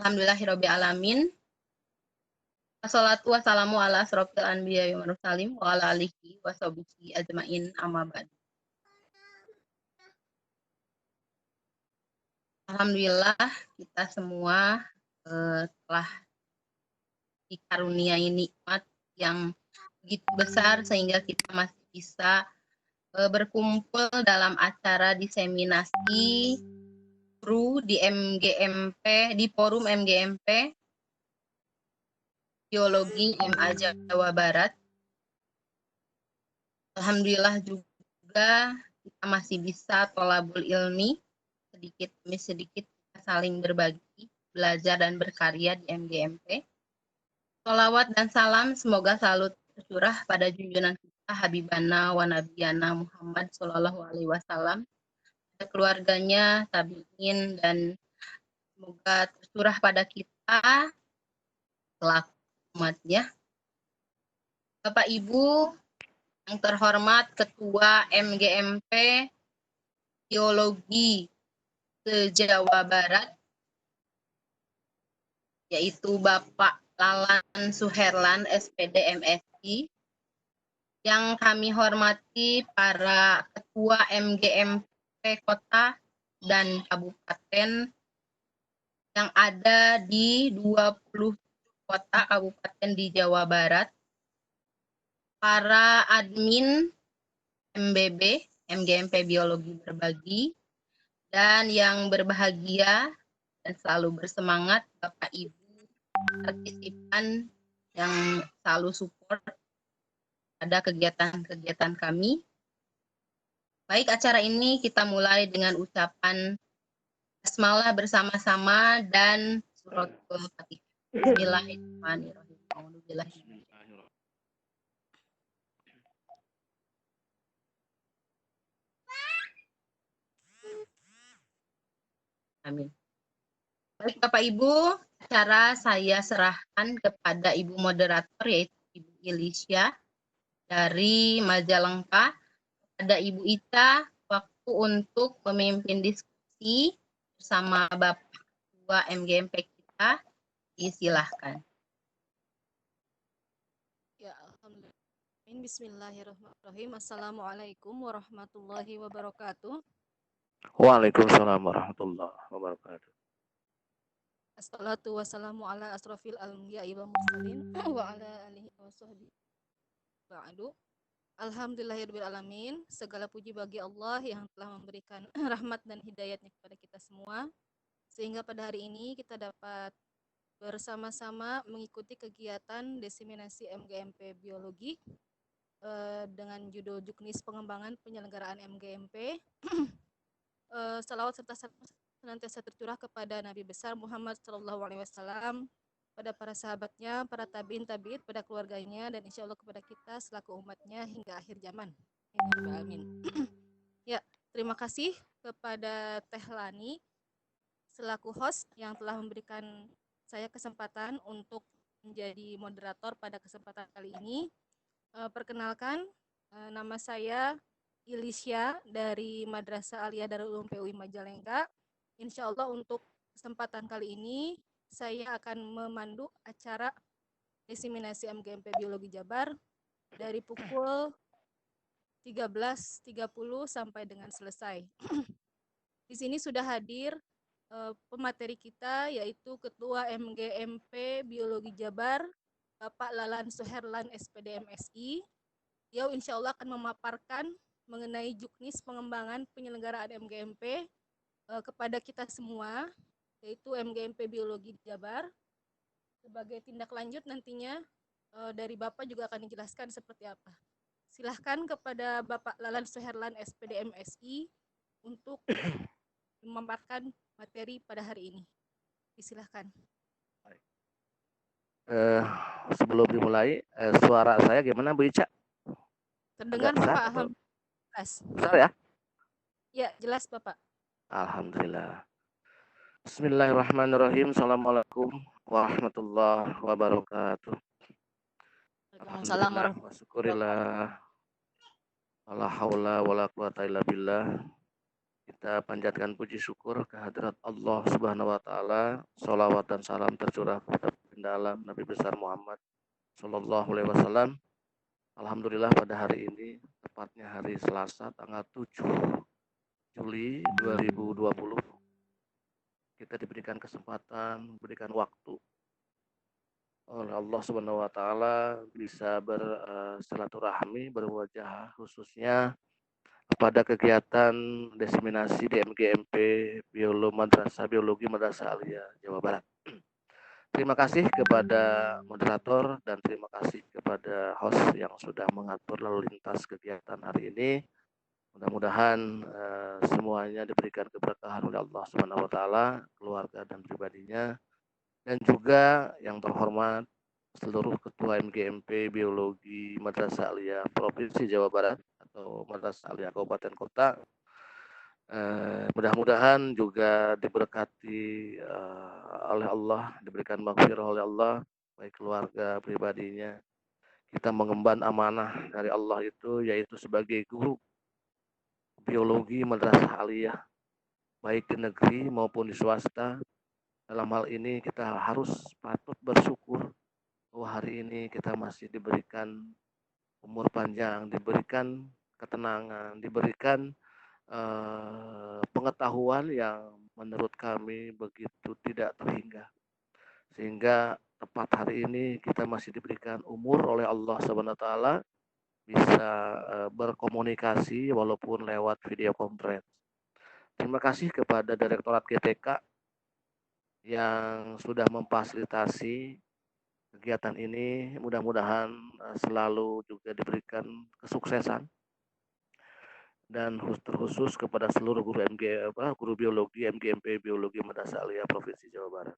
Alhamdulillahirabbil alamin. Wassalatu wassalamu ala asrofil anbiya'i wal mursalin wa ala alihi washabihi ajmain amma ba'd. Alhamdulillah kita semua telah dikaruniai nikmat yang begitu besar sehingga kita masih bisa berkumpul dalam acara diseminasi guru di MGMP, di forum MGMP Biologi MA Jawa Barat. Alhamdulillah juga kita masih bisa tholabul ilmi, sedikit demi sedikit kita saling berbagi, belajar dan berkarya di MGMP. Sholawat dan salam semoga selalu tercurah pada junjungan kita Habibana wa Nabiyana Muhammad Sallallahu Alaihi Wasallam, keluarganya, tabi'in, dan semoga tercurah pada kita selaku umatnya. Bapak Ibu yang terhormat Ketua MGMP Biologi se-Jawa Barat, yaitu Bapak Lalan Suherlan, SPD MSI, yang kami hormati para Ketua MGMP Kota dan Kabupaten yang ada di 20 kota kabupaten di Jawa Barat, para admin MBB, MGMP Biologi Berbagi, dan yang berbahagia dan selalu bersemangat Bapak Ibu partisipan yang selalu support pada kegiatan-kegiatan kami. Baik, acara ini kita mulai dengan ucapan basmalah bersama-sama dan suratul Fatihah. Bismillahirrahmanirrahim. Amin. Baik Bapak Ibu, acara saya serahkan kepada Ibu moderator yaitu Ibu Ilisya dari Majalengka. Ada Ibu Ita waktu untuk memimpin diskusi bersama Bapak Ketua MGMP kita. Disilahkan. Ya, alhamdulillah. Bismillahirrahmanirrahim. Assalamualaikum warahmatullahi wabarakatuh. Waalaikumsalam warahmatullahi wabarakatuh. Assalatu wassalamu ala asrofil anbiya'i wal mursalin wa ala alihi wa sahbihi ba'du. Alhamdulillahirabbil alamin. Segala puji bagi Allah yang telah memberikan rahmat dan hidayatnya kepada kita semua, sehingga pada hari ini kita dapat bersama-sama mengikuti kegiatan diseminasi MGMP Biologi dengan judul Juknis Pengembangan Penyelenggaraan MGMP. Salawat serta senantiasa tercurah kepada Nabi besar Muhammad Sallallahu Alaihi Wasallam, pada para sahabatnya, para tabiin, pada keluarganya, dan insya Allah kepada kita selaku umatnya hingga akhir zaman. Amin. Ya, terima kasih kepada Teh Lani selaku host yang telah memberikan saya kesempatan untuk menjadi moderator pada kesempatan kali ini. Perkenalkan, nama saya Ilisya dari Madrasah Aliyah Darul Ulum PUI Majalengka. Insya Allah untuk kesempatan kali ini saya akan memandu acara diseminasi MGMP Biologi Jabar dari pukul 13.30 sampai dengan selesai. Di sini sudah hadir pemateri kita, yaitu Ketua MGMP Biologi Jabar, Bapak Lalan Suherlan SPD MSI. Dia insya Allah akan memaparkan mengenai juknis pengembangan penyelenggaraan MGMP kepada kita semua, yaitu MGMP Biologi Jabar. Sebagai tindak lanjut nantinya dari Bapak juga akan dijelaskan seperti apa. Silahkan kepada Bapak Lalan Suherlan SPD MSI untuk memaparkan materi pada hari ini. Disilahkan. Sebelum dimulai, suara saya gimana Bu Ica? Terdengar Bapak, alhamdulillah. Besar ya? Ya, jelas Bapak. Alhamdulillah. Bismillahirrahmanirrahim. Assalamualaikum warahmatullahi wabarakatuh. Waalaikumsalam warahmatullahi wabarakatuh. La haula wala quwata illa billah. Kita panjatkan puji syukur kehadirat Allah Subhanahu wa taala. Shalawat dan salam tercurah kepada baginda Nabi besar Muhammad sallallahu alaihi wasallam. Alhamdulillah pada hari ini, tepatnya hari Selasa tanggal 7 Juli 2020, kita diberikan kesempatan, diberikan waktu oleh Allah Subhanahu wa taala bisa bersilaturahmi, berwajah khususnya pada kegiatan diseminasi di MGMP Biologi Madrasah Aliyah Jawa Barat. Terima kasih kepada moderator dan terima kasih kepada host yang sudah mengatur lalu lintas kegiatan hari ini. Mudah-mudahan semuanya diberikan keberkahan oleh Allah Subhanahu wa taala, keluarga dan pribadinya, dan juga yang terhormat seluruh ketua MGMP Biologi Madrasah Aliyah Provinsi Jawa Barat atau Madrasah Aliyah Kabupaten Kota. Mudah-mudahan juga diberkati oleh Allah, diberikan maghfirah oleh Allah, baik keluarga pribadinya. Kita mengemban amanah dari Allah itu, yaitu sebagai guru biologi Madrasah Aliyah, baik di negeri maupun di swasta. Dalam hal ini kita harus patut bersyukur bahwa hari ini kita masih diberikan umur panjang, diberikan ketenangan, diberikan pengetahuan yang menurut kami begitu tidak terhingga. Sehingga tepat hari ini kita masih diberikan umur oleh Allah Subhanahu wa taala bisa berkomunikasi walaupun lewat video conference. Terima kasih kepada Direktorat GTK yang sudah memfasilitasi kegiatan ini. Mudah-mudahan selalu juga diberikan kesuksesan dan terkhusus kepada seluruh guru biologi MGMP Biologi Madrasah Aliyah Provinsi Jawa Barat.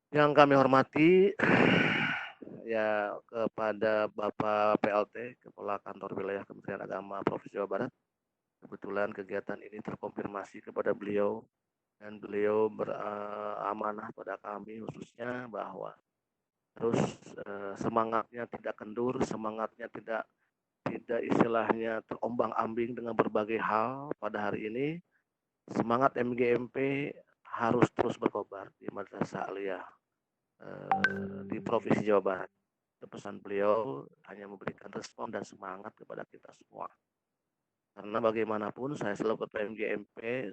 Yang kami hormati ya kepada Bapak PLT Kepala Kantor Wilayah Kementerian Agama Provinsi Jawa Barat. Kebetulan kegiatan ini terkonfirmasi kepada beliau dan beliau beramanah pada kami khususnya bahwa terus semangatnya tidak kendur, semangatnya tidak istilahnya terombang-ambing dengan berbagai hal pada hari ini. Semangat MGMP harus terus berkobar di Madrasah Aliyah di Provinsi Jawa Barat. Itu pesan beliau, hanya memberikan respon dan semangat kepada kita semua. Karena bagaimanapun saya selaku ketua MGMP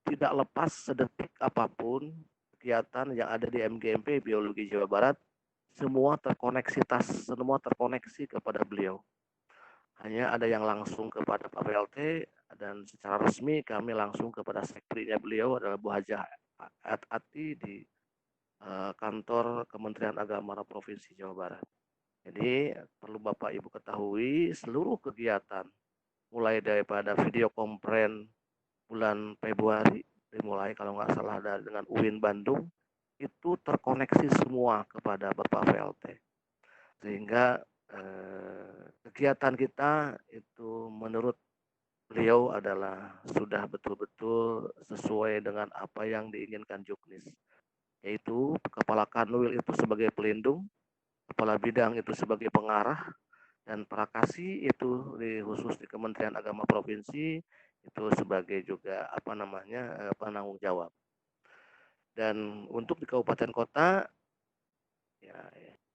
tidak lepas sedetik apapun kegiatan yang ada di MGMP Biologi Jawa Barat, semua terkoneksi kepada beliau. Hanya ada yang langsung kepada Pak PLT dan secara resmi kami langsung kepada sekretarinya beliau adalah Bu Hajah Ati di kantor Kementerian Agama Provinsi Jawa Barat. Jadi perlu Bapak Ibu ketahui seluruh kegiatan mulai daripada video conference bulan Februari dimulai kalau nggak salah dengan UIN Bandung itu terkoneksi semua kepada Bapak PLT sehingga kegiatan kita itu menurut beliau adalah sudah betul-betul sesuai dengan apa yang diinginkan Juknis, yaitu Kepala Kanwil itu sebagai pelindung, Kepala Bidang itu sebagai pengarah, dan Prakasi itu khusus di Kementerian Agama Provinsi itu sebagai juga penanggung jawab. Dan untuk di kabupaten kota ya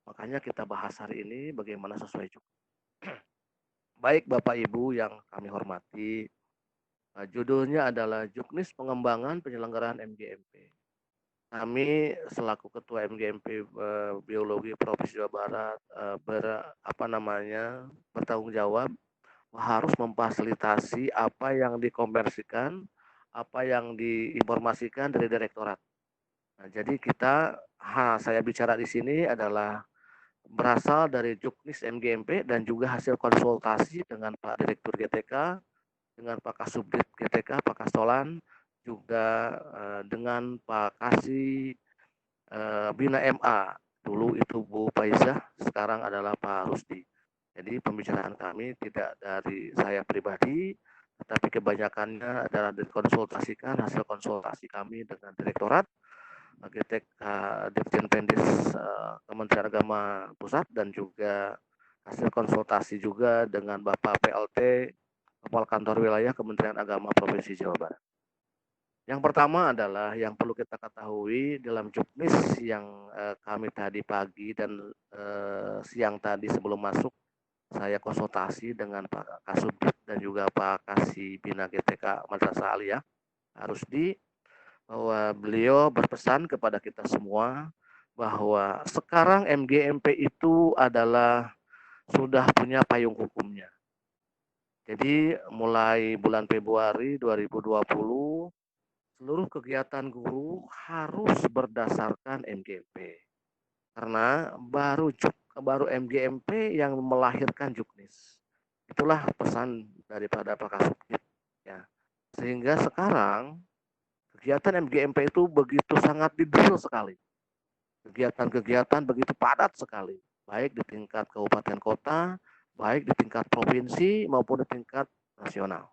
makanya kita bahas hari ini bagaimana sesuai Juknis. Baik Bapak Ibu yang kami hormati, judulnya adalah Juknis Pengembangan Penyelenggaraan MGMP. Kami selaku Ketua MGMP Biologi Provinsi Jawa Barat bertanggung jawab harus memfasilitasi apa yang dikomersikan, apa yang diinformasikan dari direktorat. Nah, jadi saya bicara di sini adalah berasal dari Juknis MGMP dan juga hasil konsultasi dengan Pak Direktur GTK, dengan Pak Kasubdit GTK, Pak Kastolan, juga dengan Pak Kasih Bina MA. Dulu itu Bu Faizah, sekarang adalah Pak Rusdi. Jadi pembicaraan kami tidak dari saya pribadi, tetapi kebanyakannya adalah dikonsultasikan hasil konsultasi kami dengan direktorat, Dirjen Pendis Kementerian Agama Pusat dan juga hasil konsultasi juga dengan Bapak PLT Kepala Kantor Wilayah Kementerian Agama Provinsi Jawa Barat. Yang pertama adalah yang perlu kita ketahui dalam juknis yang kami tadi pagi dan siang tadi sebelum masuk, saya konsultasi dengan Pak Kasubdit dan juga Pak Kasibina GTK Madrasah Aliyah Harusdi, bahwa beliau berpesan kepada kita semua bahwa sekarang MGMP itu adalah sudah punya payung hukumnya. Jadi mulai bulan Februari 2020 seluruh kegiatan guru harus berdasarkan MGMP. Karena baru MGMP yang melahirkan juknis. Itulah pesan daripada Pak Kasubdit ya. Sehingga sekarang kegiatan MGMP itu begitu sangat didrill sekali. Kegiatan-kegiatan begitu padat sekali, baik di tingkat kabupaten kota, baik di tingkat provinsi maupun di tingkat nasional.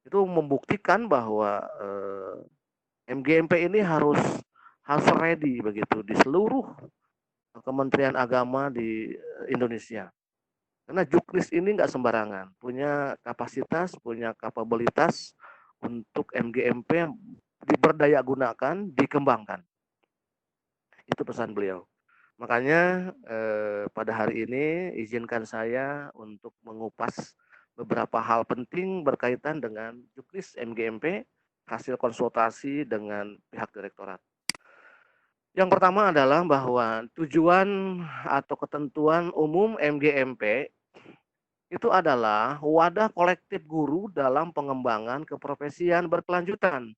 Itu membuktikan bahwa MGMP ini harus ready begitu di seluruh Kementerian Agama di Indonesia. Karena juknis ini nggak sembarangan, punya kapasitas, punya kapabilitas untuk MGMP diberdaya gunakan, dikembangkan. Itu pesan beliau. Makanya pada hari ini izinkan saya untuk mengupas beberapa hal penting berkaitan dengan juknis MGMP, hasil konsultasi dengan pihak direktorat. Yang pertama adalah bahwa tujuan atau ketentuan umum MGMP itu adalah wadah kolektif guru dalam pengembangan keprofesian berkelanjutan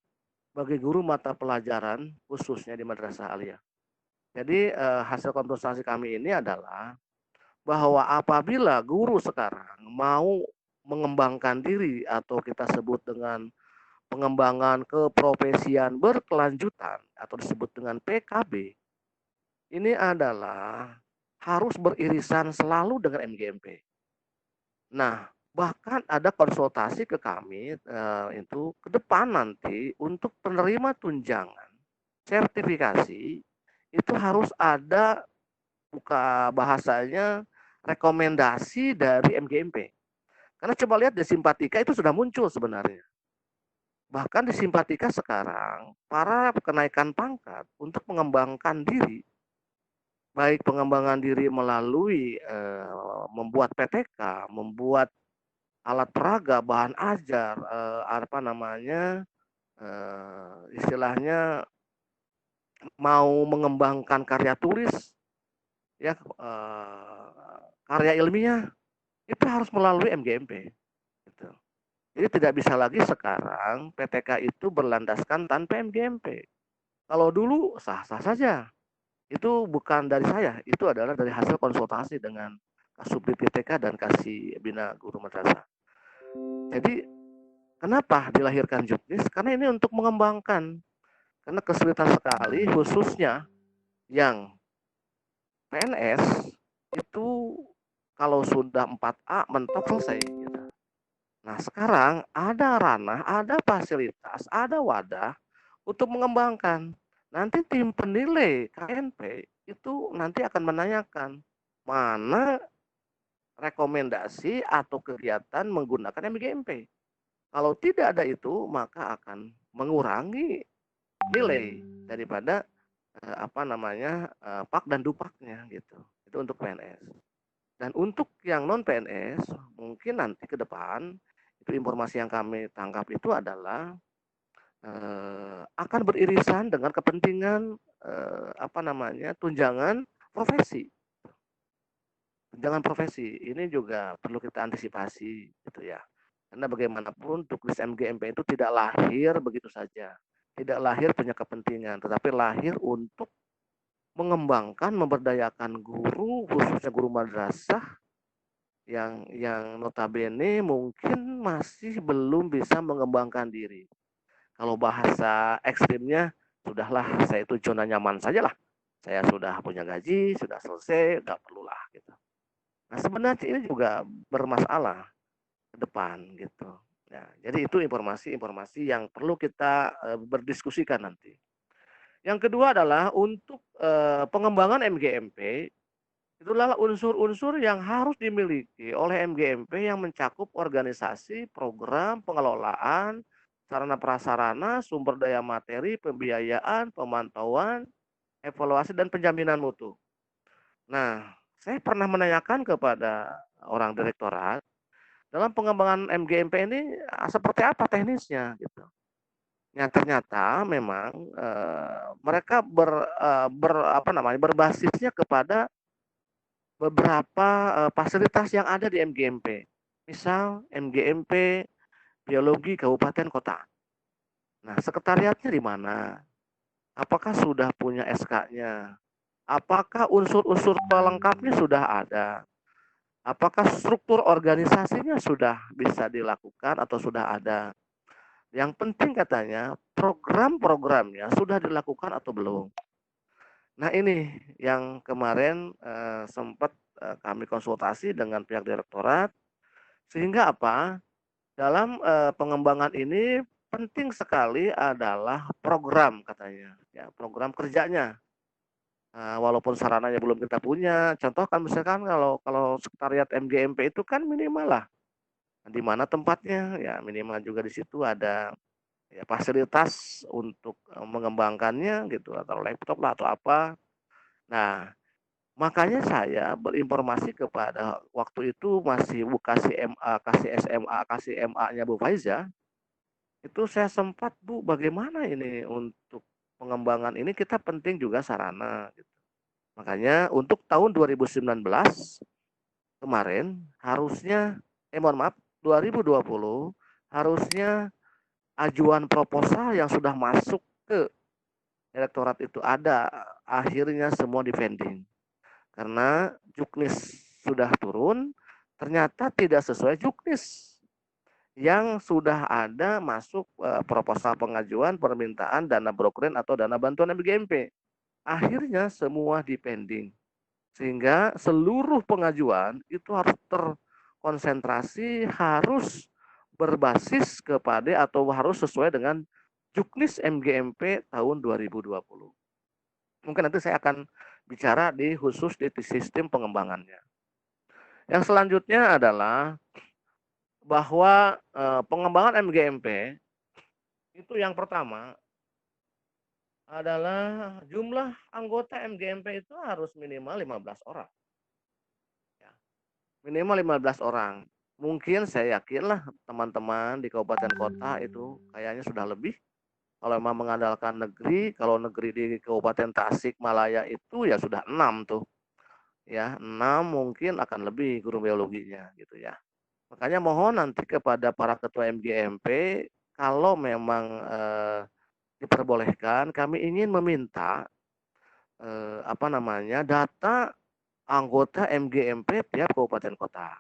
bagi guru mata pelajaran khususnya di Madrasah Aliyah. Jadi hasil konsultasi kami ini adalah bahwa apabila guru sekarang mau mengembangkan diri atau kita sebut dengan pengembangan keprofesian berkelanjutan atau disebut dengan PKB, ini adalah harus beririsan selalu dengan MGMP. Nah, bahkan ada konsultasi ke kami itu ke depan nanti untuk penerima tunjangan sertifikasi itu harus ada buka bahasanya rekomendasi dari MGMP. Karena coba lihat di Simpatika itu sudah muncul sebenarnya. Bahkan di Simpatika sekarang para kenaikan pangkat untuk mengembangkan diri, baik pengembangan diri melalui membuat PTK, membuat alat peraga, bahan ajar, istilahnya mau mengembangkan karya tulis, ya karya ilmiah itu harus melalui MGMP. Gitu. Jadi tidak bisa lagi sekarang PTK itu berlandaskan tanpa MGMP. Kalau dulu sah-sah saja. Itu bukan dari saya, itu adalah dari hasil konsultasi dengan Kasubdit PTK dan Kasibina Guru Madrasah. Jadi kenapa dilahirkan juknis? Karena ini untuk mengembangkan. Karena kesulitan sekali khususnya yang PNS itu kalau sudah 4A mentok selesai. Gitu. Nah sekarang ada ranah, ada fasilitas, ada wadah untuk mengembangkan. Nanti tim penilai KNP itu nanti akan menanyakan mana rekomendasi atau kegiatan menggunakan MGMP. Kalau tidak ada itu maka akan mengurangi nilai daripada pak dan dupaknya gitu. Itu untuk PNS. Dan untuk yang non PNS mungkin nanti ke depan itu informasi yang kami tangkap itu adalah akan beririsan dengan kepentingan tunjangan profesi. Tunjangan profesi ini juga perlu kita antisipasi gitu ya. Karena bagaimanapun tugas MGMP itu tidak lahir begitu saja. Tidak lahir punya kepentingan, tetapi lahir untuk mengembangkan, memberdayakan guru, khususnya guru madrasah yang notabene mungkin masih belum bisa mengembangkan diri. Kalau bahasa ekstrimnya, sudahlah saya itu zona nyaman saja lah. Saya sudah punya gaji, sudah selesai, nggak perlulah gitu. Nah sebenarnya ini juga bermasalah ke depan gitu. Ya, jadi itu informasi yang perlu kita berdiskusikan nanti. 'Yang kedua adalah untuk pengembangan MGMP, itu adalah harus dilakukan secara berkelanjutan. Jadi memang harus ada wadah kolektif guru dalam pengembangan keprofesian berkelanjutan bagi guru mata pelajaran khususnya di Madrasah Aliyah. Jadi hasil konsultasi kami ini adalah bahwa apabila guru sekarang mau mengembangkan diri atau kita sebut dengan pengembangan keprofesian berkelanjutan, ini adalah harus ready di seluruh Kementerian Agama di Indonesia. Itulah unsur-unsur yang harus dimiliki oleh MGMP yang mencakup organisasi, program, pengelolaan, sarana prasarana, sumber daya materi, pembiayaan, pemantauan, evaluasi, dan penjaminan mutu. Nah, saya pernah menanyakan kepada orang direktorat, dalam pengembangan MGMP ini seperti apa teknisnya gitu. Yang ternyata memang mereka berbasisnya kepada beberapa fasilitas yang ada di MGMP. Misal MGMP Biologi Kabupaten Kota. Nah, sekretariatnya di mana? Apakah sudah punya SK-nya? Apakah unsur-unsur pelengkapnya sudah ada? Apakah struktur organisasinya sudah bisa dilakukan atau sudah ada? Yang penting katanya program-programnya sudah dilakukan atau belum. Nah ini yang kemarin sempat kami konsultasi dengan pihak direktorat, sehingga apa? Dalam pengembangan ini penting sekali adalah program katanya, ya program kerjanya. Walaupun sarananya belum kita punya, contoh kan misalkan kalau sekretariat MGMP itu kan minimal lah, di mana tempatnya, ya minimal juga di situ ada ya fasilitas untuk mengembangkannya gitu, atau laptop lah atau apa. Nah, makanya saya berinformasi kepada waktu itu masih kasih MA, kasih SMA, kasih MA-nya Bu Faiza, itu saya sempat, Bu, bagaimana ini untuk pengembangan ini kita penting juga sarana gitu. Makanya untuk tahun 2019 kemarin harusnya mohon maaf 2020 harusnya ajuan proposal yang sudah masuk ke direktorat itu ada, akhirnya semua di-pending. Karena juknis sudah turun, ternyata tidak sesuai juknis yang sudah ada masuk proposal pengajuan permintaan dana brokerin atau dana bantuan MGMP. Akhirnya semua di-pending. Sehingga seluruh pengajuan itu harus terkonsentrasi, harus berbasis kepada atau harus sesuai dengan juknis MGMP tahun 2020. Mungkin nanti saya akan bicara di khusus di sistem pengembangannya. Yang selanjutnya adalah bahwa pengembangan MGMP itu yang pertama adalah jumlah anggota MGMP itu harus minimal 15 orang. Ya, minimal 15 orang. Mungkin saya yakinlah teman-teman di kabupaten kota itu kayaknya sudah lebih. Kalau memang mengandalkan negeri, kalau negeri di Kabupaten Tasikmalaya itu ya sudah 6 tuh. Ya, 6 mungkin akan lebih guru biologinya gitu ya. Makanya mohon nanti kepada para ketua MGMP kalau memang diperbolehkan kami ingin meminta data anggota MGMP tiap kabupaten kota.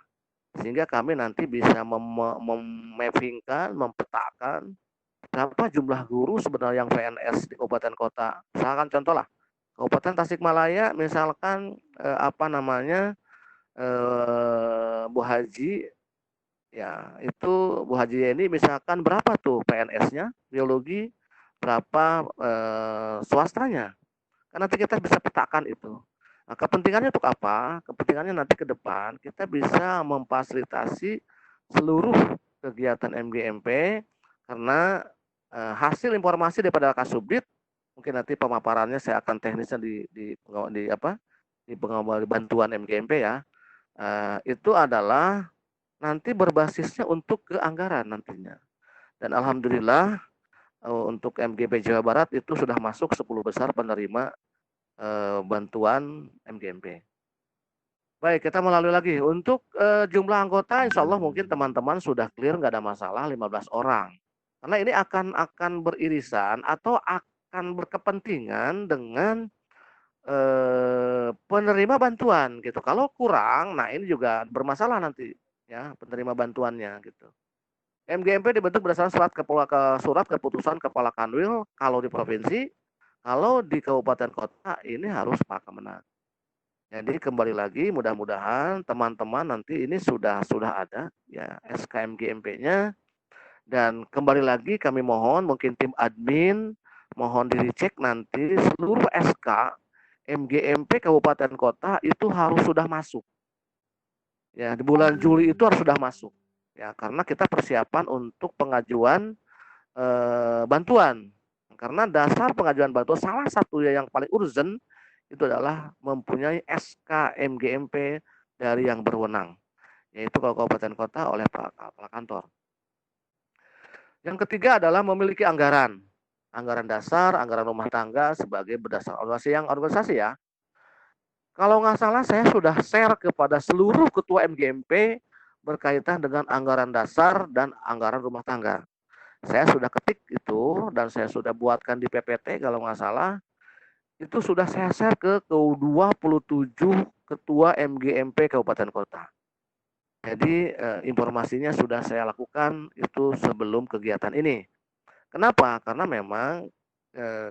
Sehingga kami nanti bisa memappingkan, mempetakan berapa jumlah guru sebenarnya yang PNS di kabupaten kota. Misalkan contoh lah, Kabupaten Tasikmalaya misalkan Bu Haji, ya itu Bu Haji ini misalkan berapa tuh PNS-nya biologi, berapa swastanya. Kan nanti kita bisa petakan itu. Nah, kepentingannya untuk apa? Kepentingannya nanti ke depan kita bisa memfasilitasi seluruh kegiatan MGMP karena hasil informasi daripada Kasubdit, mungkin nanti pemaparannya saya akan teknisnya di pengembangan bantuan MGMP ya. Itu adalah nanti berbasisnya untuk ke anggaran nantinya. Dan alhamdulillah untuk MGP Jawa Barat itu sudah masuk 10 besar penerima bantuan MGMP. Baik, kita melalui lagi. Untuk jumlah anggota, insya Allah mungkin teman-teman sudah clear, nggak ada masalah, 15 orang. Karena ini akan beririsan atau akan berkepentingan dengan penerima bantuan gitu. Kalau kurang, nah ini juga bermasalah nanti ya penerima bantuannya gitu. MGMP dibentuk berdasarkan surat keputusan Kepala Kanwil kalau di provinsi, kalau di kabupaten kota ini harus Pak Kemenag. Jadi kembali lagi mudah-mudahan teman-teman nanti ini sudah ada ya SKMGMP-nya, dan kembali lagi kami mohon mungkin tim admin mohon dicek nanti seluruh SK MGMP kabupaten kota itu harus sudah masuk. Ya, di bulan Juli itu harus sudah masuk. Ya, karena kita persiapan untuk pengajuan bantuan. Karena dasar pengajuan bantuan salah satu yang paling urgent itu adalah mempunyai SK MGMP dari yang berwenang, yaitu kabupaten kota oleh kepala kantor. Yang ketiga adalah memiliki anggaran dasar, anggaran rumah tangga sebagai berdasar organisasi ya. Kalau nggak salah saya sudah share kepada seluruh ketua MGMP berkaitan dengan anggaran dasar dan anggaran rumah tangga. Saya sudah ketik itu dan saya sudah buatkan di PPT kalau nggak salah. Itu sudah saya share ke 27 ketua MGMP Kabupaten Kota. Jadi informasinya sudah saya lakukan itu sebelum kegiatan ini. Kenapa? Karena memang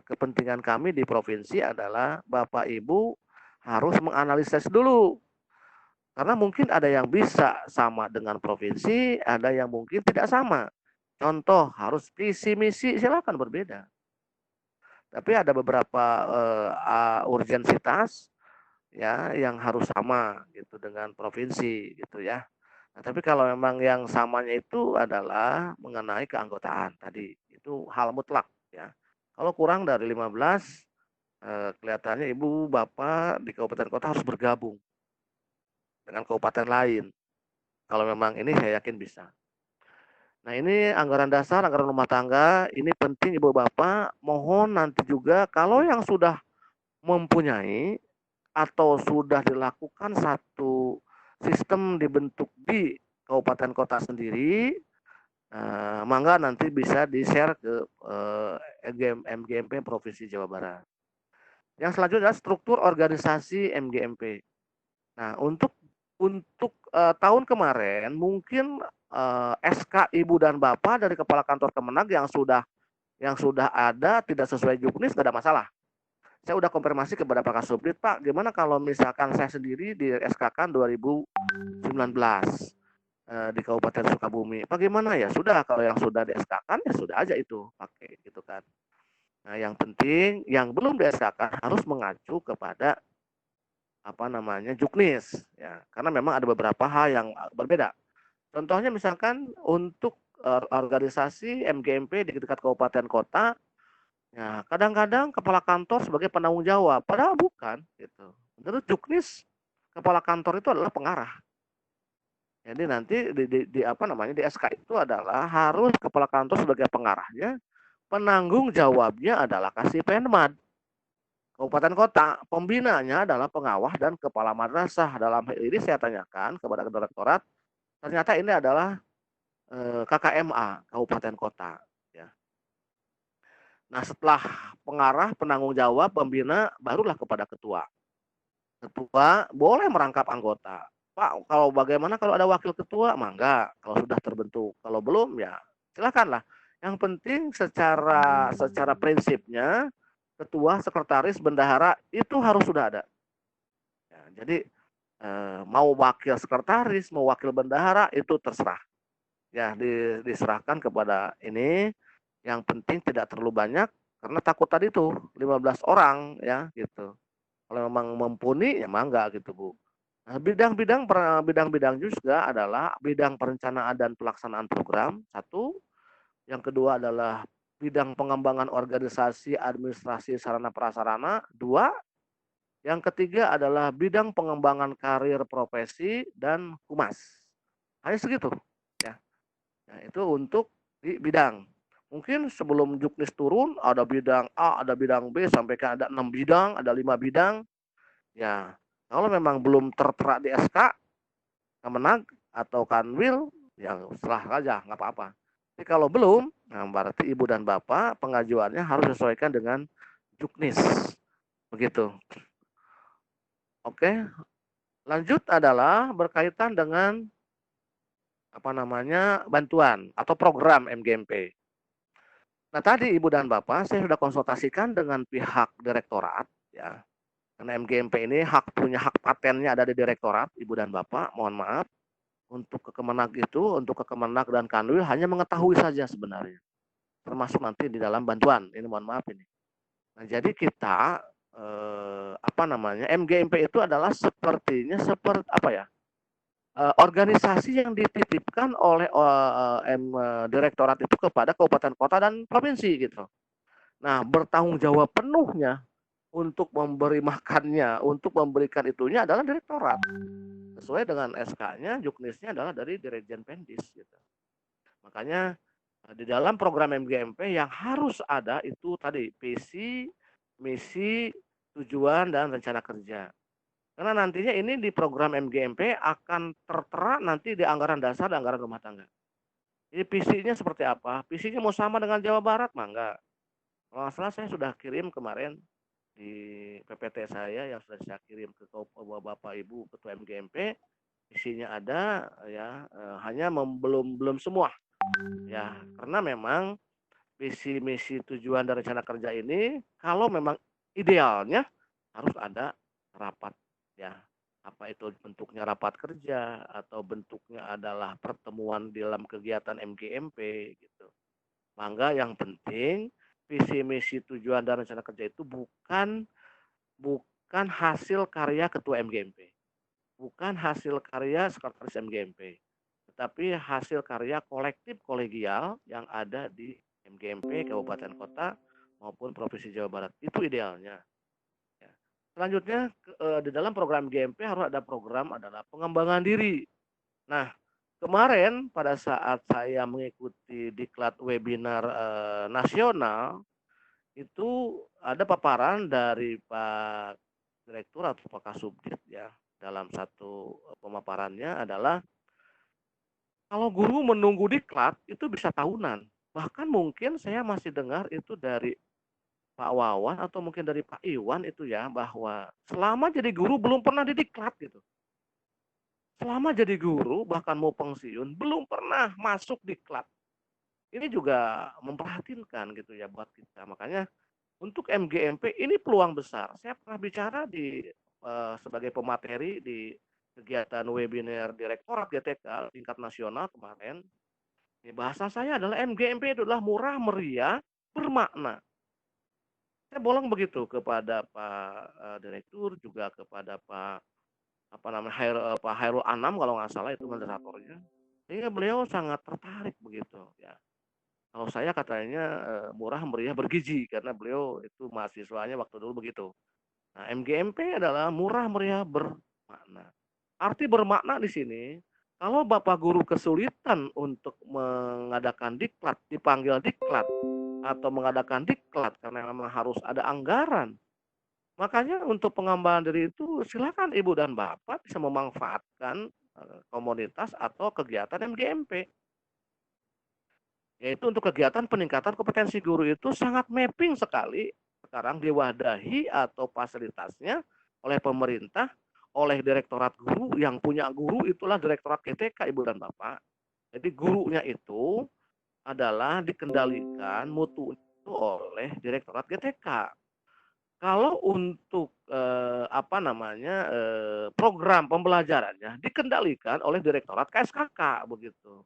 kepentingan kami di provinsi adalah Bapak Ibu harus menganalisis dulu. Karena mungkin ada yang bisa sama dengan provinsi, ada yang mungkin tidak sama. Contoh, harus visi misi silakan berbeda. Tapi ada beberapa urgensitas ya yang harus sama gitu dengan provinsi gitu ya. Nah, tapi kalau memang yang samanya itu adalah mengenai keanggotaan tadi, itu hal mutlak ya. Kalau kurang dari 15 kelihatannya ibu bapak di kabupaten kota harus bergabung dengan kabupaten lain. Kalau memang ini saya yakin bisa. Nah ini anggaran dasar, anggaran rumah tangga, ini penting ibu bapak. Mohon nanti juga kalau yang sudah mempunyai atau sudah dilakukan satu sistem dibentuk di kabupaten kota sendiri, mangga nanti bisa di-share ke MGMP Provinsi Jawa Barat. Yang selanjutnya adalah struktur organisasi MGMP. Nah, untuk tahun kemarin mungkin SK Ibu dan Bapak dari Kepala Kantor Kemenag yang sudah ada tidak sesuai juknis tidak ada masalah. Saya udah konfirmasi kepada Pak Kasubdit, Pak, gimana kalau misalkan saya sendiri di SK-kan 2019 di Kabupaten Sukabumi. Bagaimana ya? Sudah kalau yang sudah di SK-kan ya sudah aja itu pakai gitu kan. Nah, yang penting yang belum di SK-kan harus mengacu kepada apa namanya juknis ya karena memang ada beberapa hal yang berbeda. Contohnya misalkan untuk organisasi MGMP di dekat kabupaten kota, ya kadang-kadang kepala kantor sebagai penanggung jawab, padahal bukan gitu. Menurut juknis kepala kantor itu adalah pengarah. Jadi nanti di apa namanya di SK itu adalah harus kepala kantor sebagai pengarahnya, penanggung jawabnya adalah kasih penmad. Kabupaten kota, pembinanya adalah pengawas dan kepala madrasah. Dalam hal ini saya tanyakan kepada direktorat, ternyata ini adalah KKMA Kabupaten Kota. Ya. Nah setelah pengarah, penanggung jawab, pembina, barulah kepada ketua. Ketua boleh merangkap anggota. Pak, kalau bagaimana kalau ada wakil ketua? Mangga, kalau sudah terbentuk. Kalau belum ya silakanlah. Yang penting secara prinsipnya ketua, sekretaris, bendahara itu harus sudah ada. Ya, jadi mau wakil sekretaris, mau wakil bendahara itu terserah. Ya, diserahkan kepada ini. Yang penting tidak terlalu banyak karena takut tadi tuh 15 orang ya gitu. Kalau memang mumpuni ya mangga gitu, Bu. Nah, bidang-bidang juga adalah bidang perencanaan dan pelaksanaan program, satu. Yang kedua adalah bidang pengembangan organisasi, administrasi, sarana prasarana, dua. Yang ketiga adalah bidang pengembangan karir profesi dan humas. Hanya segitu ya. Nah, itu untuk di bidang. Mungkin sebelum juknis turun ada bidang A, ada bidang B sampai ke ada 6 bidang, ada 5 bidang. Ya, kalau memang belum tertera di SK Kemenag atau Kanwil, ya setelah aja nggak apa-apa. Tapi kalau belum, nah berarti ibu dan bapak pengajuannya harus sesuaikan dengan juknis. Begitu. Oke. Lanjut adalah berkaitan dengan apa namanya bantuan atau program MGMP. Nah tadi ibu dan bapak saya sudah konsultasikan dengan pihak direktorat ya. Karena MGMP ini punya hak patennya ada di direktorat ibu dan bapak. Mohon maaf untuk ke Kemenag itu untuk ke Kemenag dan Kanwil hanya mengetahui saja sebenarnya. Termasuk nanti di dalam bantuan. Ini mohon maaf ini. Nah jadi kita MGMP itu adalah sepertinya seperti apa ya? Organisasi yang dititipkan oleh direktorat itu kepada kabupaten kota dan provinsi gitu. Nah, bertanggung jawab penuhnya untuk memberi makannya, untuk memberikan itunya adalah direktorat. Sesuai dengan SK-nya, juknisnya adalah dari Dirjen Pendis gitu. Makanya di dalam program MGMP yang harus ada itu tadi visi, misi, tujuan dan rencana kerja. Karena nantinya ini di program MGMP akan tertera nanti di anggaran dasar dan anggaran rumah tangga. Jadi visinya seperti apa? Visinya mau sama dengan Jawa Barat? Mah enggak. Kalau nggak salah saya sudah kirim kemarin di PPT saya yang sudah saya kirim ke Bapak Ibu Ketua MGMP, visinya ada ya, hanya belum semua ya, karena memang visi misi tujuan dan rencana kerja ini kalau memang idealnya harus ada rapat ya, apa itu bentuknya rapat kerja atau bentuknya adalah pertemuan dalam kegiatan MGMP gitu. Mangga yang penting visi misi tujuan dan rencana kerja itu bukan hasil karya ketua MGMP, bukan hasil karya sekretaris MGMP, tetapi hasil karya kolektif kolegial yang ada di MGMP kabupaten kota maupun provinsi Jawa Barat. Itu idealnya. Ya. Selanjutnya di dalam program MGMP harus ada program adalah pengembangan diri. Nah, kemarin pada saat saya mengikuti diklat webinar nasional itu ada paparan dari Pak Direktur atau Pak Kasubdit ya, dalam satu pemaparannya adalah kalau guru menunggu diklat itu bisa tahunan. Bahkan mungkin saya masih dengar itu dari Pak Wawan atau mungkin dari Pak Iwan itu ya, bahwa selama jadi guru belum pernah didiklat gitu. Selama jadi guru bahkan mau pensiun belum pernah masuk diklat. Ini juga memprihatinkan gitu ya buat kita. Makanya untuk MGMP ini peluang besar. Saya pernah bicara di sebagai pemateri di kegiatan webinar Direktorat GTK tingkat nasional kemarin. Bahasa saya adalah MGMP itu adalah murah meriah bermakna. Saya bolong begitu kepada Pak Direktur juga kepada Pak Pak Hairul Anam kalau nggak salah itu moderatornya. Sehingga beliau sangat tertarik begitu ya. Kalau saya katanya murah meriah bergizi karena beliau itu mahasiswanya waktu dulu begitu. Nah, MGMP adalah murah meriah bermakna. Arti bermakna di sini, kalau Bapak Guru kesulitan untuk mengadakan diklat, dipanggil diklat, atau mengadakan diklat karena memang harus ada anggaran. Makanya untuk pengembangan diri itu silakan Ibu dan Bapak bisa memanfaatkan komunitas atau kegiatan MGMP. Yaitu untuk kegiatan peningkatan kompetensi guru itu sangat mapping sekali sekarang diwadahi atau fasilitasnya oleh pemerintah, oleh direktorat guru, yang punya guru itulah direktorat GTK Ibu dan Bapak. Jadi gurunya itu adalah dikendalikan mutu itu oleh direktorat GTK. Kalau untuk program pembelajarannya dikendalikan oleh direktorat KSKK begitu.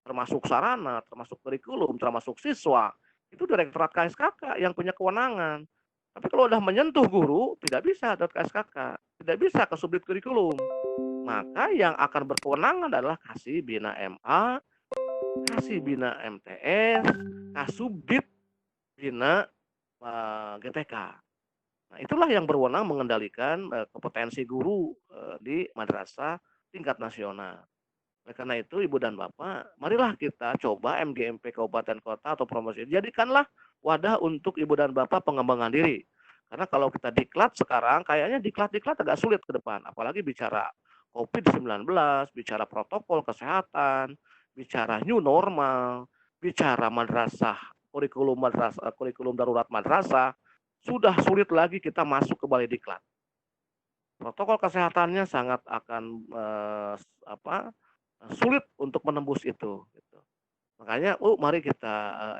Termasuk sarana, termasuk kurikulum, termasuk siswa. Itu direktorat KSKK yang punya kewenangan. Tapi kalau udah menyentuh guru, tidak bisa dari KSKK, tidak bisa ke subdit kurikulum. Maka yang akan berkewenangan adalah Kasih Bina MA, Kasih Bina MTS, Kasubdit Bina GTK. Nah, itulah yang berwenang mengendalikan kompetensi guru di madrasah tingkat nasional. Oleh karena itu, Ibu dan Bapak, marilah kita coba MGMP Kabupaten Kota atau promosi. Jadikanlah wadah untuk Ibu dan Bapak pengembangan diri. Karena kalau kita diklat sekarang, kayaknya diklat-diklat agak sulit ke depan. Apalagi bicara COVID-19, bicara protokol kesehatan, bicara new normal, bicara madrasah, kurikulum darurat madrasah, sudah sulit lagi kita masuk ke balai diklat. Protokol kesehatannya sangat akan sulit untuk menembus itu. Gitu. Makanya, mari kita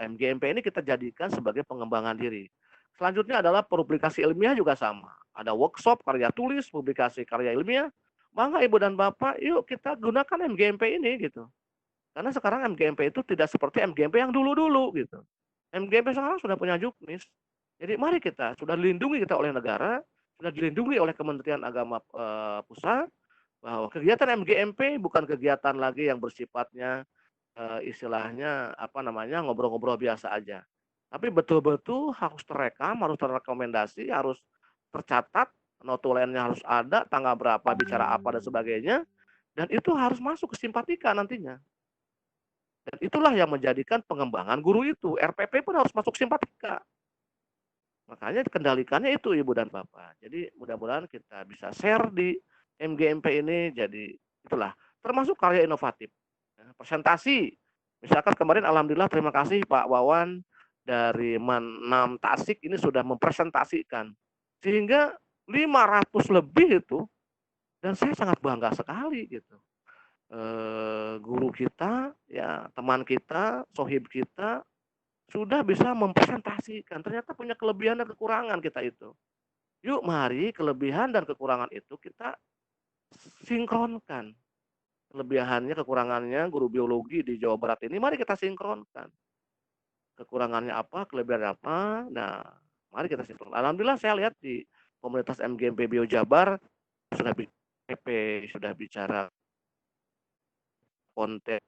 MGMP ini kita jadikan sebagai pengembangan diri. Selanjutnya adalah publikasi ilmiah juga sama. Ada workshop karya tulis, publikasi karya ilmiah. Maka Ibu dan Bapak, yuk kita gunakan MGMP ini gitu. Karena sekarang MGMP itu tidak seperti MGMP yang dulu-dulu gitu. MGMP sekarang sudah punya juknis. Jadi mari kita, sudah dilindungi kita oleh negara, sudah dilindungi oleh Kementerian Agama Pusat, bahwa kegiatan MGMP bukan kegiatan lagi yang bersifatnya istilahnya ngobrol-ngobrol biasa aja. Tapi betul-betul harus terekam, harus terrekomendasi, harus tercatat, notulennya harus ada, tanggal berapa bicara apa dan sebagainya, dan itu harus masuk ke simpatika nantinya. Dan itulah yang menjadikan pengembangan guru itu. RPP pun harus masuk simpatika. Makanya kendalikannya itu Ibu dan Bapak. Jadi mudah-mudahan kita bisa share di MGMP ini, jadi itulah termasuk karya inovatif. Presentasi, misalkan kemarin alhamdulillah terima kasih Pak Wawan dari Manam Tasik ini sudah mempresentasikan sehingga 500 lebih itu, dan saya sangat bangga sekali gitu. Guru kita, ya teman kita, sohib kita sudah bisa mempresentasikan. Ternyata punya kelebihan dan kekurangan kita itu. Yuk mari kelebihan dan kekurangan itu kita sinkronkan. Kelebihannya, kekurangannya guru biologi di Jawa Barat ini mari kita sinkronkan. Kekurangannya apa, kelebihannya apa. Nah, mari kita sinkronkan. Alhamdulillah saya lihat di komunitas MGMP Bio Jabar sudah PP, sudah bicara konten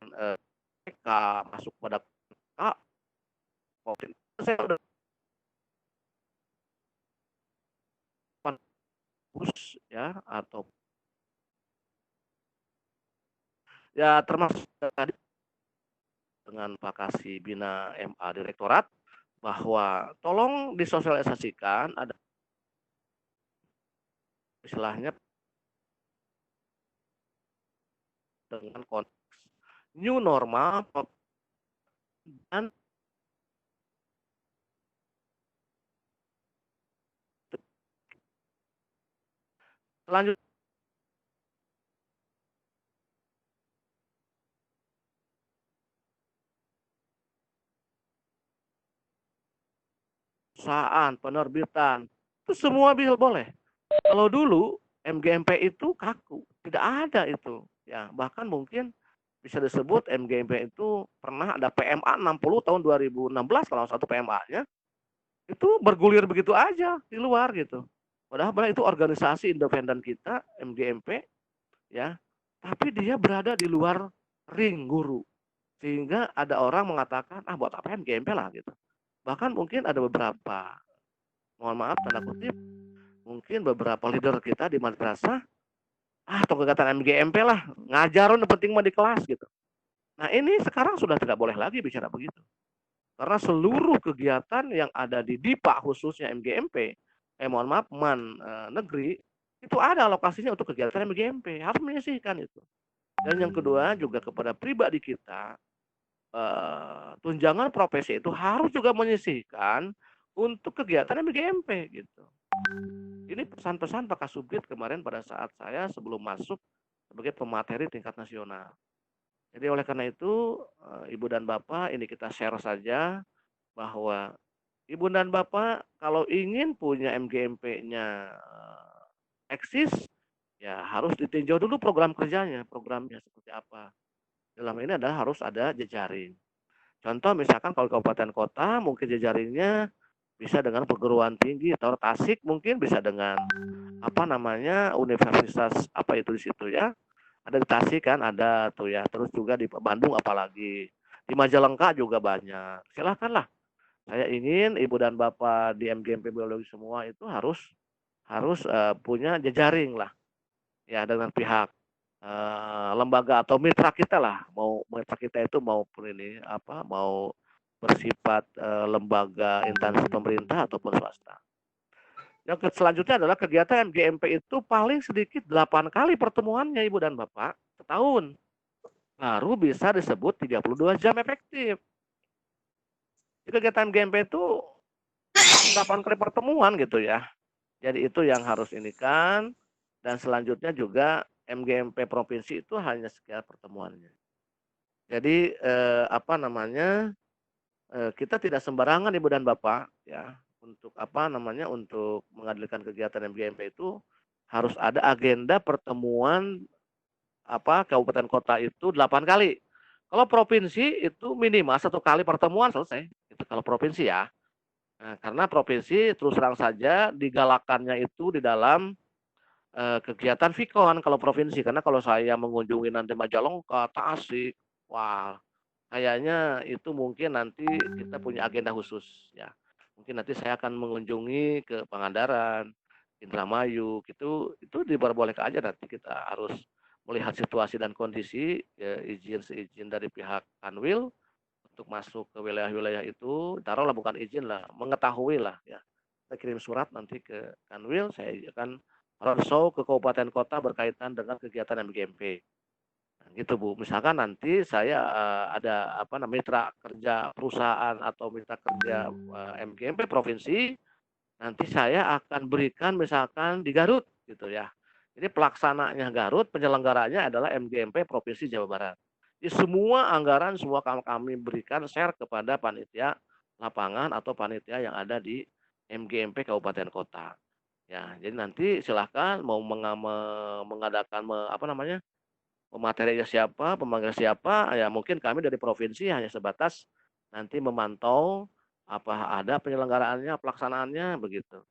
TK masuk pada konten. Saya udah bagus ya, atau ya termasuk tadi dengan Pak Kasih Bina MA Direktorat bahwa tolong disosialisasikan ada istilahnya dengan konteks new normal dan selanjutnya perusahaan, penerbitan, itu semua bisa boleh. Kalau dulu MGMP itu kaku, tidak ada itu. Ya, bahkan mungkin bisa disebut MGMP itu pernah ada PMA 60 tahun 2016 kalau satu PMA-nya itu bergulir begitu aja di luar gitu. Padahal itu organisasi independen kita MGMP ya, tapi dia berada di luar ring guru. Sehingga ada orang mengatakan, ah buat apa MGMP lah gitu. Bahkan mungkin ada beberapa, mohon maaf tanda kutip, mungkin beberapa leader kita di madrasah, atau kegiatan MGMP lah, ngajarin yang penting mah di kelas gitu. Nah ini sekarang sudah tidak boleh lagi bicara begitu. Karena seluruh kegiatan yang ada di DIPA khususnya MGMP, mohon maaf, negeri, itu ada alokasinya untuk kegiatan MGMP, harus menyisihkan itu. Dan yang kedua juga kepada pribadi kita, tunjangan profesi itu harus juga menyisihkan untuk kegiatan MGMP gitu. Ini pesan-pesan Pak Kasubdit kemarin pada saat saya sebelum masuk sebagai pemateri tingkat nasional. Jadi oleh karena itu Ibu dan Bapak ini kita share saja bahwa Ibu dan Bapak kalau ingin punya MGMP-nya eksis, ya harus ditinjau dulu program kerjanya, programnya seperti apa. Dalam ini adalah harus ada jejaring. Contoh misalkan kalau kabupaten kota mungkin jejaringnya bisa dengan perguruan tinggi, atau Tasik mungkin bisa dengan universitas apa itu di situ ya. Ada di Tasik kan ada tuh ya, terus juga di Bandung apalagi. Di Majalengka juga banyak. Silakanlah. Saya ingin Ibu dan Bapak di MGMP Biologi semua itu harus punya jejaring lah ya dengan pihak lembaga atau mitra kita lah, mau mitra kita itu maupun ini mau bersifat lembaga instansi pemerintah ataupun swasta. Yang selanjutnya adalah kegiatan MGMP itu paling sedikit 8 kali pertemuannya Ibu dan Bapak setahun. Baru bisa disebut 32 jam efektif. Kegiatan MGMP itu 8 kali pertemuan gitu ya. Jadi itu yang harus ini kan. Dan selanjutnya juga MGMP provinsi itu hanya sekian pertemuannya. Jadi kita tidak sembarangan Ibu dan Bapak ya untuk untuk mengadakan kegiatan MGMP itu harus ada agenda pertemuan kabupaten kota itu 8 kali. Kalau provinsi itu minimal 1 kali pertemuan selesai. Itu kalau provinsi ya. Nah, karena provinsi terus terang saja digalakannya itu di dalam kegiatan Vikon kalau provinsi, karena kalau saya mengunjungi nanti Majalengka, Tasik, wah kayaknya itu mungkin nanti kita punya agenda khusus ya. Mungkin nanti saya akan mengunjungi ke Pangandaran, Indramayu, gitu, itu diperbolehkan aja nanti kita harus melihat situasi dan kondisi, ya, izin seizin dari pihak Kanwil untuk masuk ke wilayah-wilayah itu, taruhlah bukan izin lah, mengetahui lah ya. Kita kirim surat nanti ke Kanwil, saya akan roadshow ke kabupaten kota berkaitan dengan kegiatan MGMP. Nah, gitu Bu. Misalkan nanti saya ada apa namanya mitra kerja perusahaan atau mitra kerja MGMP provinsi, nanti saya akan berikan misalkan di Garut gitu ya. Jadi pelaksananya Garut, penyelenggaranya adalah MGMP Provinsi Jawa Barat. Jadi semua anggaran semua kami berikan share kepada panitia lapangan atau panitia yang ada di MGMP kabupaten kota. Ya, jadi nanti silahkan mau mengadakan apa namanya materinya siapa, pemanggil siapa, ya mungkin kami dari provinsi hanya sebatas nanti memantau apa ada penyelenggaraannya, pelaksanaannya begitu.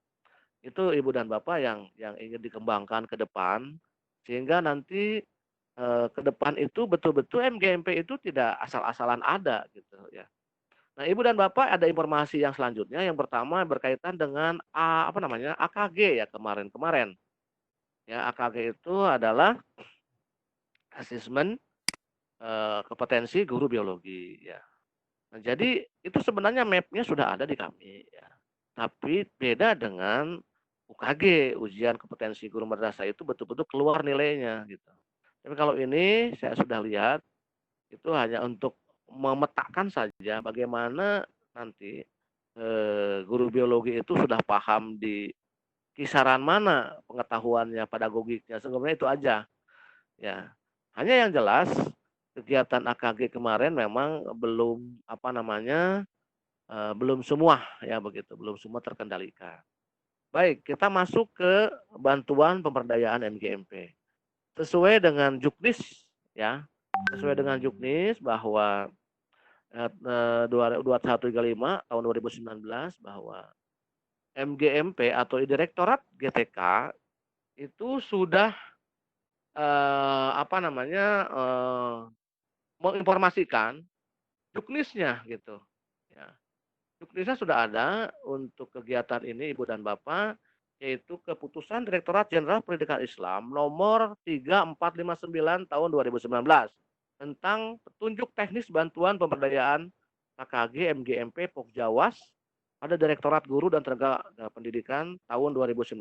Itu Ibu dan Bapak yang ingin dikembangkan ke depan sehingga nanti ke depan itu betul-betul MGMP itu tidak asal-asalan ada gitu ya. Nah, Ibu dan Bapak ada informasi yang selanjutnya yang pertama berkaitan dengan apa namanya AKG ya kemarin-kemarin. Ya AKG itu adalah asesmen kompetensi guru biologi ya. Nah, jadi itu sebenarnya map-nya sudah ada di kami ya. Tapi beda dengan UKG, ujian kompetensi guru madrasah itu betul-betul keluar nilainya gitu. Tapi kalau ini saya sudah lihat itu hanya untuk memetakan saja bagaimana nanti guru biologi itu sudah paham di kisaran mana pengetahuannya, pedagogiknya, sebenarnya itu aja ya. Hanya yang jelas kegiatan AKG kemarin memang belum apa namanya belum semua ya begitu, belum semua terkendalikan. Baik, kita masuk ke bantuan pemberdayaan MGMP. Sesuai dengan Juknis ya, sesuai dengan Juknis bahwa 2135 tahun 2019 bahwa MGMP atau Direktorat GTK itu sudah apa namanya menginformasikan Juknisnya gitu. Ya. Juknisnya sudah ada untuk kegiatan ini Ibu dan Bapak, yaitu Keputusan Direktorat Jenderal Pendidikan Islam nomor 3459 tahun 2019 tentang petunjuk teknis bantuan pemberdayaan KKG MGMP Pokjawas pada Direktorat Guru dan Tenaga Pendidikan tahun 2019.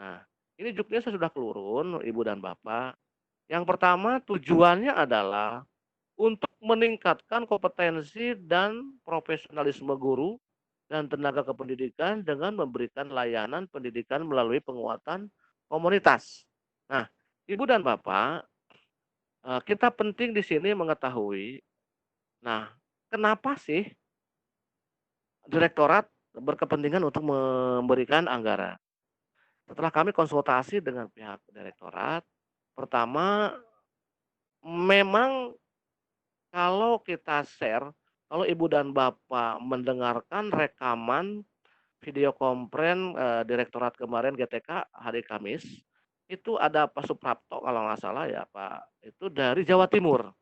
Nah, ini Juknisnya sudah keluar Ibu dan Bapak. Yang pertama tujuannya adalah untuk meningkatkan kompetensi dan profesionalisme guru dan tenaga kependidikan dengan memberikan layanan pendidikan melalui penguatan komunitas. Nah, Ibu dan Bapak, kita penting di sini mengetahui, nah, kenapa sih direktorat berkepentingan untuk memberikan anggaran? Setelah kami konsultasi dengan pihak direktorat, pertama memang kalau kita share, kalau Ibu dan Bapak mendengarkan rekaman video kompren direktorat kemarin GTK hari Kamis, itu ada Pak Suprapto kalau nggak salah ya Pak, itu dari Jawa Timur.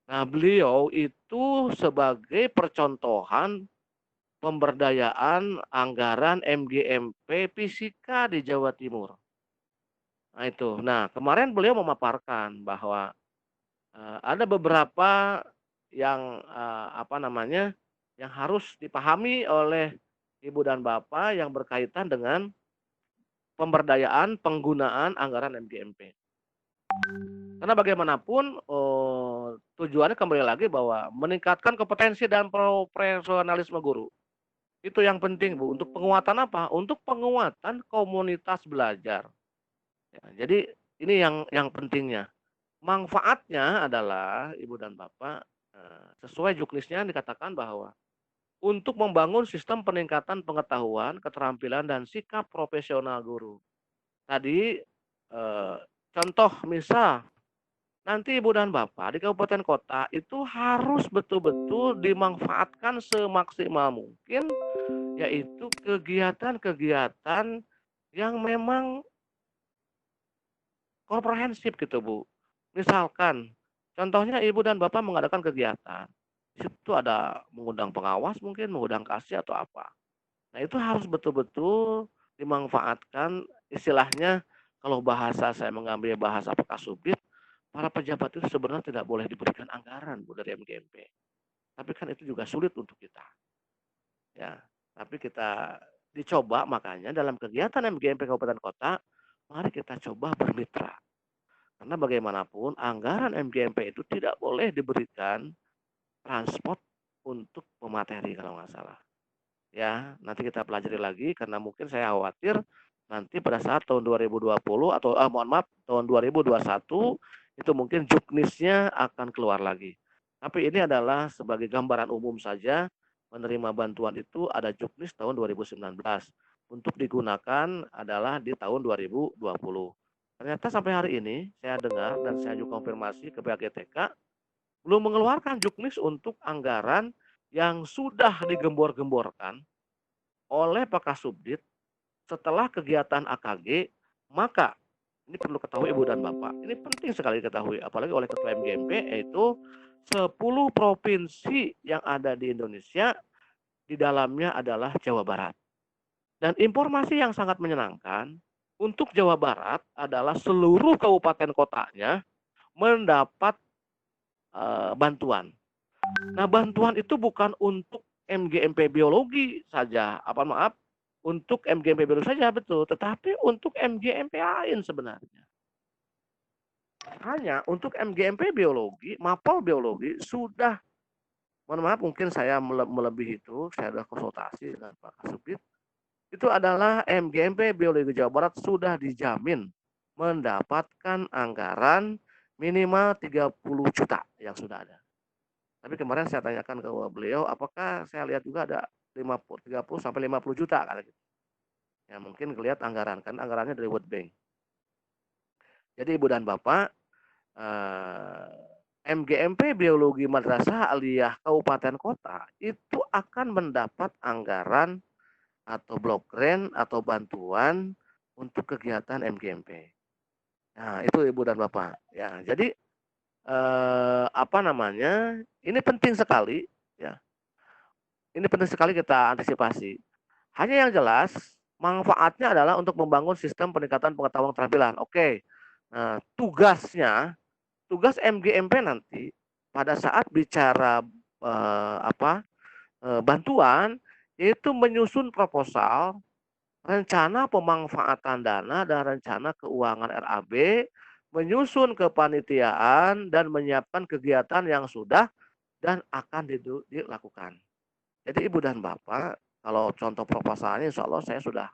Nah beliau itu sebagai percontohan pemberdayaan anggaran MGMP Fisika di Jawa Timur. Nah itu, nah kemarin beliau memaparkan bahwa ada beberapa yang apa namanya yang harus dipahami oleh Ibu dan Bapak yang berkaitan dengan pemberdayaan penggunaan anggaran MGMP. Karena bagaimanapun tujuannya kembali lagi bahwa meningkatkan kompetensi dan profesionalisme guru. Itu yang penting Bu. Untuk penguatan apa? Untuk penguatan komunitas belajar. Ya, jadi ini yang pentingnya. Manfaatnya adalah Ibu dan Bapak sesuai juknisnya dikatakan bahwa untuk membangun sistem peningkatan pengetahuan, keterampilan dan sikap profesional guru. Tadi contoh misal nanti Ibu dan Bapak di kabupaten kota itu harus betul-betul dimanfaatkan semaksimal mungkin, yaitu kegiatan-kegiatan yang memang komprehensif gitu Bu. Misalkan, contohnya Ibu dan Bapak mengadakan kegiatan, di situ ada mengundang pengawas mungkin, mengundang kasih atau apa. Nah itu harus betul-betul dimanfaatkan, istilahnya kalau bahasa saya mengambil bahasa Kasubdit, para pejabat itu sebenarnya tidak boleh diberikan anggaran Bu dari MGMP. Tapi kan itu juga sulit untuk kita. Ya, tapi kita dicoba makanya dalam kegiatan MGMP Kabupaten Kota, mari kita coba bermitra. Karena bagaimanapun anggaran MGMP itu tidak boleh diberikan transport untuk pemateri kalau nggak salah. Ya, nanti kita pelajari lagi karena mungkin saya khawatir nanti pada saat tahun 2020 atau mohon maaf tahun 2021 itu mungkin juknisnya akan keluar lagi. Tapi ini adalah sebagai gambaran umum saja, menerima bantuan itu ada juknis tahun 2019. Untuk digunakan adalah di tahun 2020. Ternyata sampai hari ini saya dengar dan saya juga konfirmasi ke pihak GTK belum mengeluarkan juknis untuk anggaran yang sudah digembor-gemborkan oleh Pak Kasubdit setelah kegiatan AKG, maka ini perlu ketahui Ibu dan Bapak. Ini penting sekali diketahui, apalagi oleh Ketua MGMP, yaitu 10 provinsi yang ada di Indonesia, di dalamnya adalah Jawa Barat. Dan informasi yang sangat menyenangkan, untuk Jawa Barat adalah seluruh kabupaten kotanya mendapat bantuan. Nah, bantuan itu bukan untuk MGMP biologi saja, untuk MGMP biologi saja betul, tetapi untuk MGMP lain sebenarnya. Hanya untuk MGMP biologi, mapel biologi sudah, mohon maaf mungkin saya melebihi itu, saya sudah konsultasi dengan Pak Kasubdit, itu adalah MGMP biologi Jawa Barat sudah dijamin mendapatkan anggaran minimal 30 juta yang sudah ada. Tapi kemarin saya tanyakan ke beliau, apakah saya lihat juga ada 30 sampai 50 juta kali gitu. Ya mungkin kelihatan anggaran, kan anggarannya dari World Bank. Jadi Ibu dan Bapak, MGMP Biologi Madrasah Aliyah Kabupaten Kota itu akan mendapat anggaran atau blok grant atau bantuan untuk kegiatan MGMP. Nah itu Ibu dan Bapak. Ya jadi ini penting sekali ya. Ini penting sekali kita antisipasi. Hanya yang jelas manfaatnya adalah untuk membangun sistem peningkatan pengetahuan keterampilan. Oke. Nah, tugas MGMP nanti pada saat bicara bantuan yaitu menyusun proposal, rencana pemanfaatan dana dan rencana keuangan RAB, menyusun kepanitiaan dan menyiapkan kegiatan yang sudah dan akan dilakukan. Jadi Ibu dan Bapak, kalau contoh proposalnya insya Allah saya sudah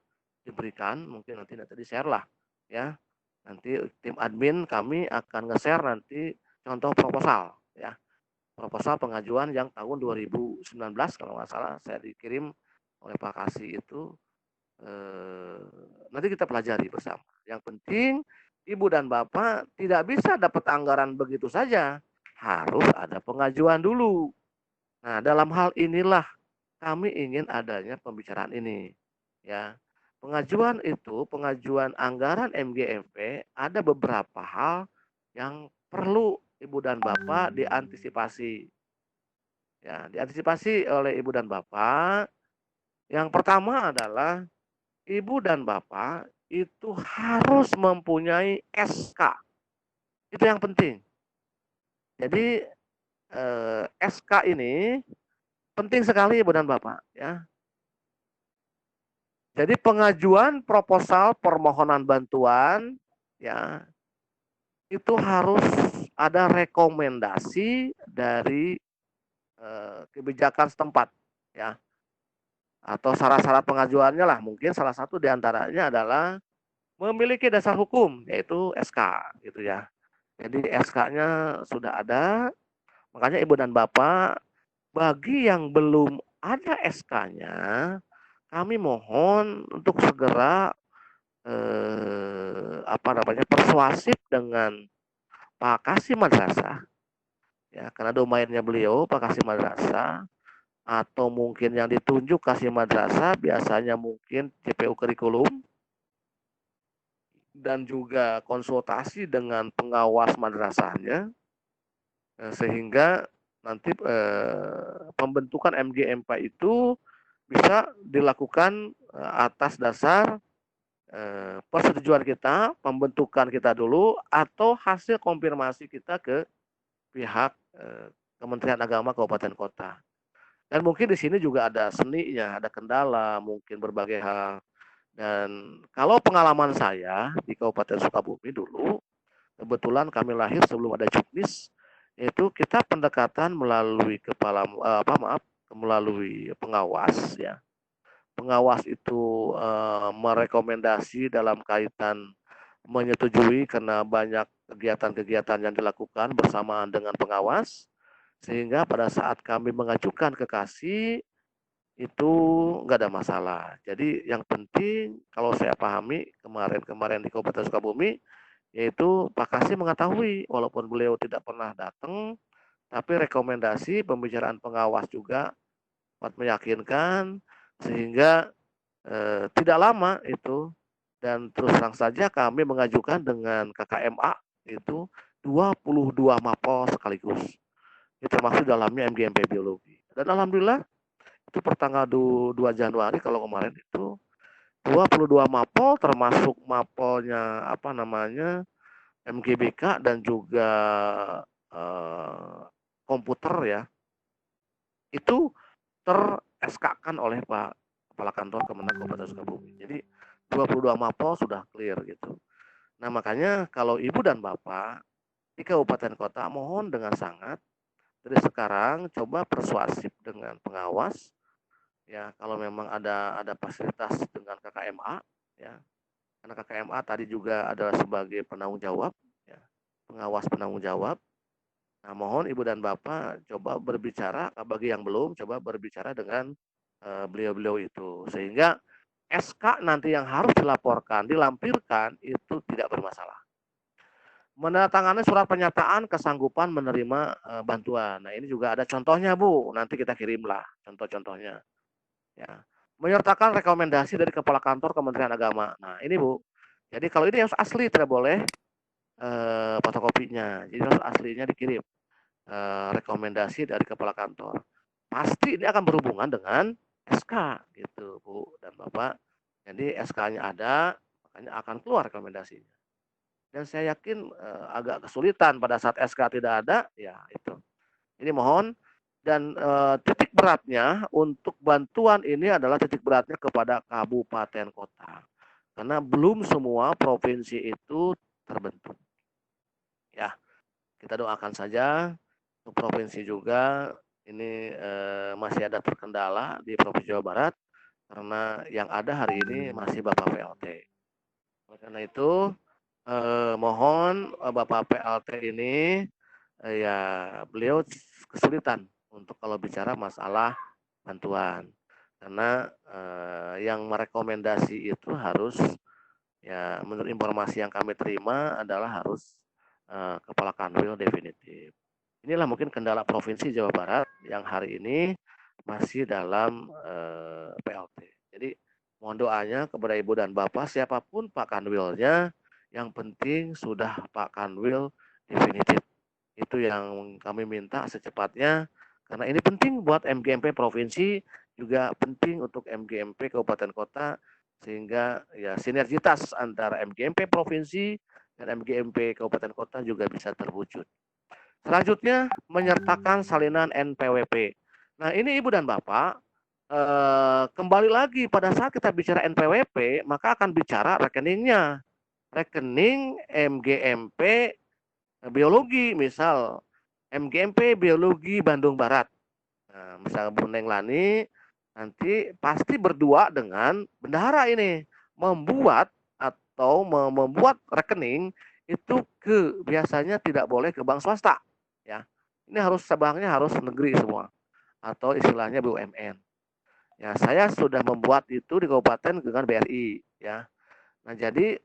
diberikan, mungkin nanti di-share lah ya. Nanti tim admin kami akan nge-share nanti contoh proposal ya. Proposal pengajuan yang tahun 2019 kalau nggak salah saya dikirim oleh Pak Kasih itu nanti kita pelajari bersama. Yang penting Ibu dan Bapak tidak bisa dapat anggaran begitu saja, harus ada pengajuan dulu. Nah, dalam hal inilah kami ingin adanya pembicaraan ini. Ya, pengajuan anggaran MGMP ada beberapa hal yang perlu Ibu dan Bapak diantisipasi. Ya, diantisipasi oleh Ibu dan Bapak. Yang pertama adalah Ibu dan Bapak itu harus mempunyai SK. Itu yang penting. Jadi SK ini penting sekali Ibu dan Bapak ya. Jadi pengajuan proposal permohonan bantuan ya itu harus ada rekomendasi dari kebijakan setempat ya. Atau syarat-syarat pengajuannya lah mungkin salah satu diantaranya adalah memiliki dasar hukum yaitu SK gitu ya. Jadi SK-nya sudah ada, makanya Ibu dan Bapak bagi yang belum ada SK-nya, kami mohon untuk segera persuasif dengan Pak Kasim Madrasah, ya, karena domainnya beliau Pak Kasim Madrasah, atau mungkin yang ditunjuk Kasim Madrasah biasanya mungkin CPU kurikulum dan juga konsultasi dengan pengawas madrasahnya, sehingga nanti pembentukan MGMP itu bisa dilakukan atas dasar persetujuan kita, pembentukan kita dulu, atau hasil konfirmasi kita ke pihak Kementerian Agama Kabupaten Kota. Dan mungkin di sini juga ada seninya, ada kendala, mungkin berbagai hal. Dan kalau pengalaman saya di Kabupaten Sukabumi dulu, kebetulan kami lahir sebelum ada Juknis, itu kita pendekatan melalui melalui pengawas, ya. Pengawas itu merekomendasi dalam kaitan menyetujui karena banyak kegiatan-kegiatan yang dilakukan bersamaan dengan pengawas, sehingga pada saat kami mengajukan ke KASI itu nggak ada masalah. Jadi yang penting kalau saya pahami kemarin-kemarin di Kabupaten Sukabumi, yaitu Pak Kasih mengetahui walaupun beliau tidak pernah datang, tapi rekomendasi pembicaraan pengawas juga dapat meyakinkan, sehingga tidak lama itu, dan terus terang saja kami mengajukan dengan KKMA itu 22 mapel sekaligus. Ini termasuk dalamnya MGMP biologi. Dan alhamdulillah itu pertanggal 2 Januari kalau kemarin itu 22 mapel termasuk mapelnya MGBK dan juga komputer, ya, itu ter-SK-kan oleh Pak Kepala Kantor Kemenag Kabupaten Sukabumi. Jadi 22 mapel sudah clear gitu. Nah, makanya kalau Ibu dan Bapak di kabupaten kota mohon dengan sangat dari sekarang coba persuasif dengan pengawas, ya, kalau memang ada fasilitas dengan KKMA, ya. Karena KKMA tadi juga adalah sebagai penanggung jawab, ya, pengawas penanggung jawab. Nah, mohon Ibu dan Bapak coba berbicara, bagi yang belum, coba berbicara dengan beliau-beliau itu, sehingga SK nanti yang harus dilaporkan, dilampirkan itu tidak bermasalah. Menandatangani surat pernyataan kesanggupan menerima bantuan. Nah, ini juga ada contohnya, Bu. Nanti kita kirimlah contoh-contohnya. Ya. Menyertakan rekomendasi dari Kepala Kantor Kementerian Agama. Nah, ini, Bu. Jadi kalau ini harus asli, tidak boleh fotokopinya. Jadi harus aslinya dikirim. Rekomendasi dari Kepala Kantor. Pasti ini akan berhubungan dengan SK gitu, Bu dan Bapak. Jadi SK-nya ada, makanya akan keluar rekomendasinya. Dan saya yakin agak kesulitan pada saat SK tidak ada, ya itu. Ini mohon, dan titik beratnya untuk bantuan ini adalah titik beratnya kepada kabupaten kota. Karena belum semua provinsi itu terbentuk. Ya, kita doakan saja untuk provinsi juga ini masih ada terkendala di Provinsi Jawa Barat karena yang ada hari ini masih Bapak PLT. Oleh karena itu mohon Bapak PLT ini ya beliau kesulitan untuk kalau bicara masalah bantuan karena yang merekomendasi itu harus, ya, menurut informasi yang kami terima adalah harus Kepala Kanwil definitif. Inilah mungkin kendala Provinsi Jawa Barat yang hari ini masih dalam PLT. Jadi mohon doanya kepada Ibu dan Bapak siapapun Pak Kanwilnya, yang penting sudah Pak Kanwil definitif. Itu yang kami minta secepatnya karena ini penting buat MGMP provinsi, juga penting untuk MGMP kabupaten kota, sehingga ya sinergitas antara MGMP provinsi dan MGMP kabupaten kota juga bisa terwujud. Selanjutnya menyertakan salinan NPWP. Nah, ini Ibu dan Bapak kembali lagi pada saat kita bicara NPWP maka akan bicara rekeningnya. Rekening MGMP biologi, misal MGMP biologi Bandung Barat. Nah, misal Bu Neng Lani nanti pasti berdua dengan bendahara ini membuat membuat rekening itu biasanya tidak boleh ke bank swasta, ya. Ini harus banknya harus negeri semua atau istilahnya BUMN. Ya, saya sudah membuat itu di kabupaten dengan BRI, ya. Nah, jadi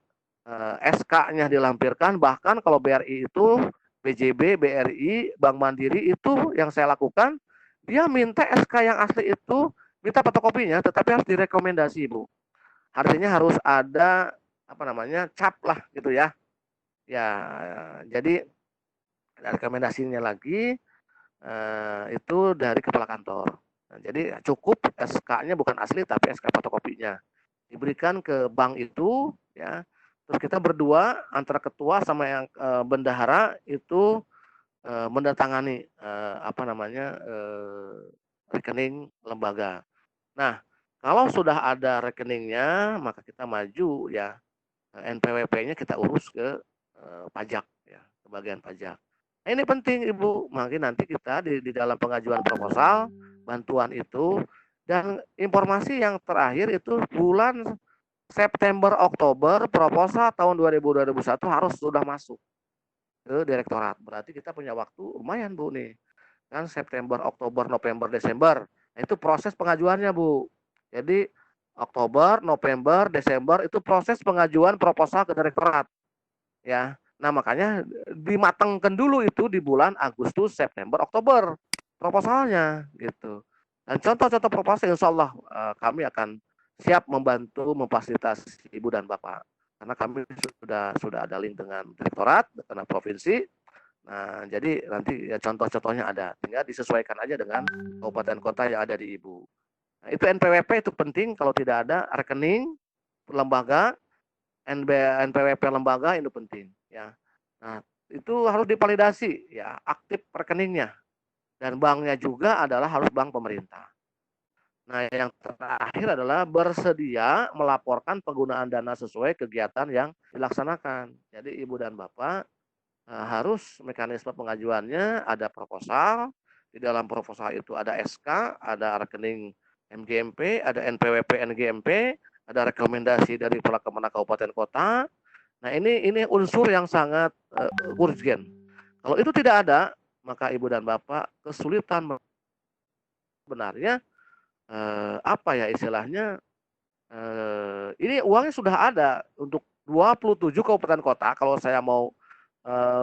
SK-nya dilampirkan, bahkan kalau BRI itu BJB, BRI, Bank Mandiri itu yang saya lakukan, dia minta SK yang asli itu, minta fotokopinya, tetapi harus direkomendasi, Bu. Artinya harus ada apa namanya cap lah gitu ya. Ya, jadi rekomendasinya lagi itu dari kepala kantor. Nah, jadi cukup SK-nya bukan asli tapi SK fotokopinya diberikan ke bank itu ya. Terus kita berdua antara ketua sama yang bendahara itu mendatangani apa namanya rekening lembaga. Nah, kalau sudah ada rekeningnya maka kita maju ya NPWP-nya kita urus ke pajak ya, ke bagian pajak. Nah, ini penting Ibu, makanya nanti kita di dalam pengajuan proposal bantuan itu dan informasi yang terakhir itu bulan September Oktober proposal tahun 2021 harus sudah masuk ke direktorat. Berarti kita punya waktu lumayan Bu nih. Kan September, Oktober, November, Desember. Nah, itu proses pengajuannya Bu. Jadi Oktober, November, Desember itu proses pengajuan proposal ke direktorat. Ya. Nah, makanya dimatangkan dulu itu di bulan Agustus, September, Oktober proposalnya gitu. Dan contoh-contoh proposal insya Allah kami akan siap membantu memfasilitasi Ibu dan Bapak. Karena kami sudah ada link dengan direktorat, dengan provinsi. Nah, jadi nanti ya contoh-contohnya ada. Tinggal disesuaikan aja dengan kabupaten kota yang ada di Ibu. Nah, itu NPWP itu penting kalau tidak ada rekening lembaga NPWP lembaga itu penting ya. Nah, itu harus divalidasi ya, aktif rekeningnya dan banknya juga adalah harus bank pemerintah. Nah, yang terakhir adalah bersedia melaporkan penggunaan dana sesuai kegiatan yang dilaksanakan. Jadi Ibu dan Bapak harus mekanisme pengajuannya ada proposal, di dalam proposal itu ada SK, ada rekening MGMP, ada NPWP NGMP, ada rekomendasi dari Kepala Kemenak Kabupaten Kota. Nah, ini unsur yang sangat urgen. Kalau itu tidak ada, maka Ibu dan Bapak kesulitan sebenarnya apa ya istilahnya ini uangnya sudah ada untuk 27 kabupaten kota. Kalau saya mau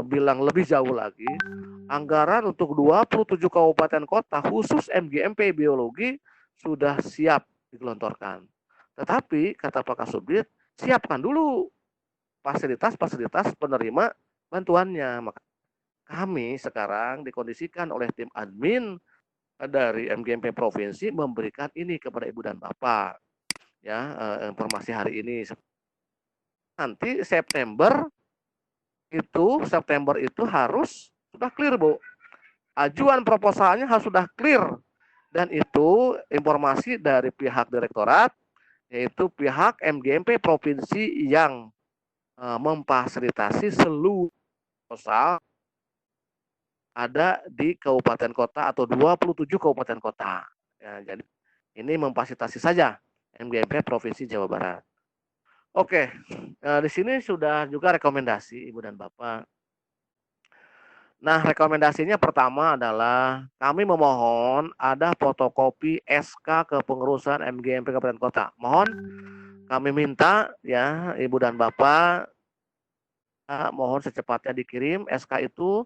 bilang lebih jauh lagi, anggaran untuk 27 kabupaten kota khusus MGMP biologi sudah siap digelontorkan. Tetapi kata Pak Kasubdit, siapkan dulu fasilitas-fasilitas penerima bantuannya. Maka kami sekarang dikondisikan oleh tim admin dari MGMP provinsi memberikan ini kepada Ibu dan Bapak. Ya, informasi hari ini. Nanti September itu harus sudah clear, Bu. Ajuan proposalnya harus sudah clear. Dan itu informasi dari pihak direktorat, yaitu pihak MGMP provinsi yang memfasilitasi seluruh proposal ada di kabupaten kota atau 27 kabupaten kota. Ya, jadi ini memfasilitasi saja MGMP Provinsi Jawa Barat. Oke, di sini sudah juga rekomendasi Ibu dan Bapak. Nah, rekomendasinya pertama adalah kami memohon ada fotokopi SK kepengurusan MGMP Kabupaten Kota. Mohon kami minta ya Ibu dan Bapak mohon secepatnya dikirim SK itu.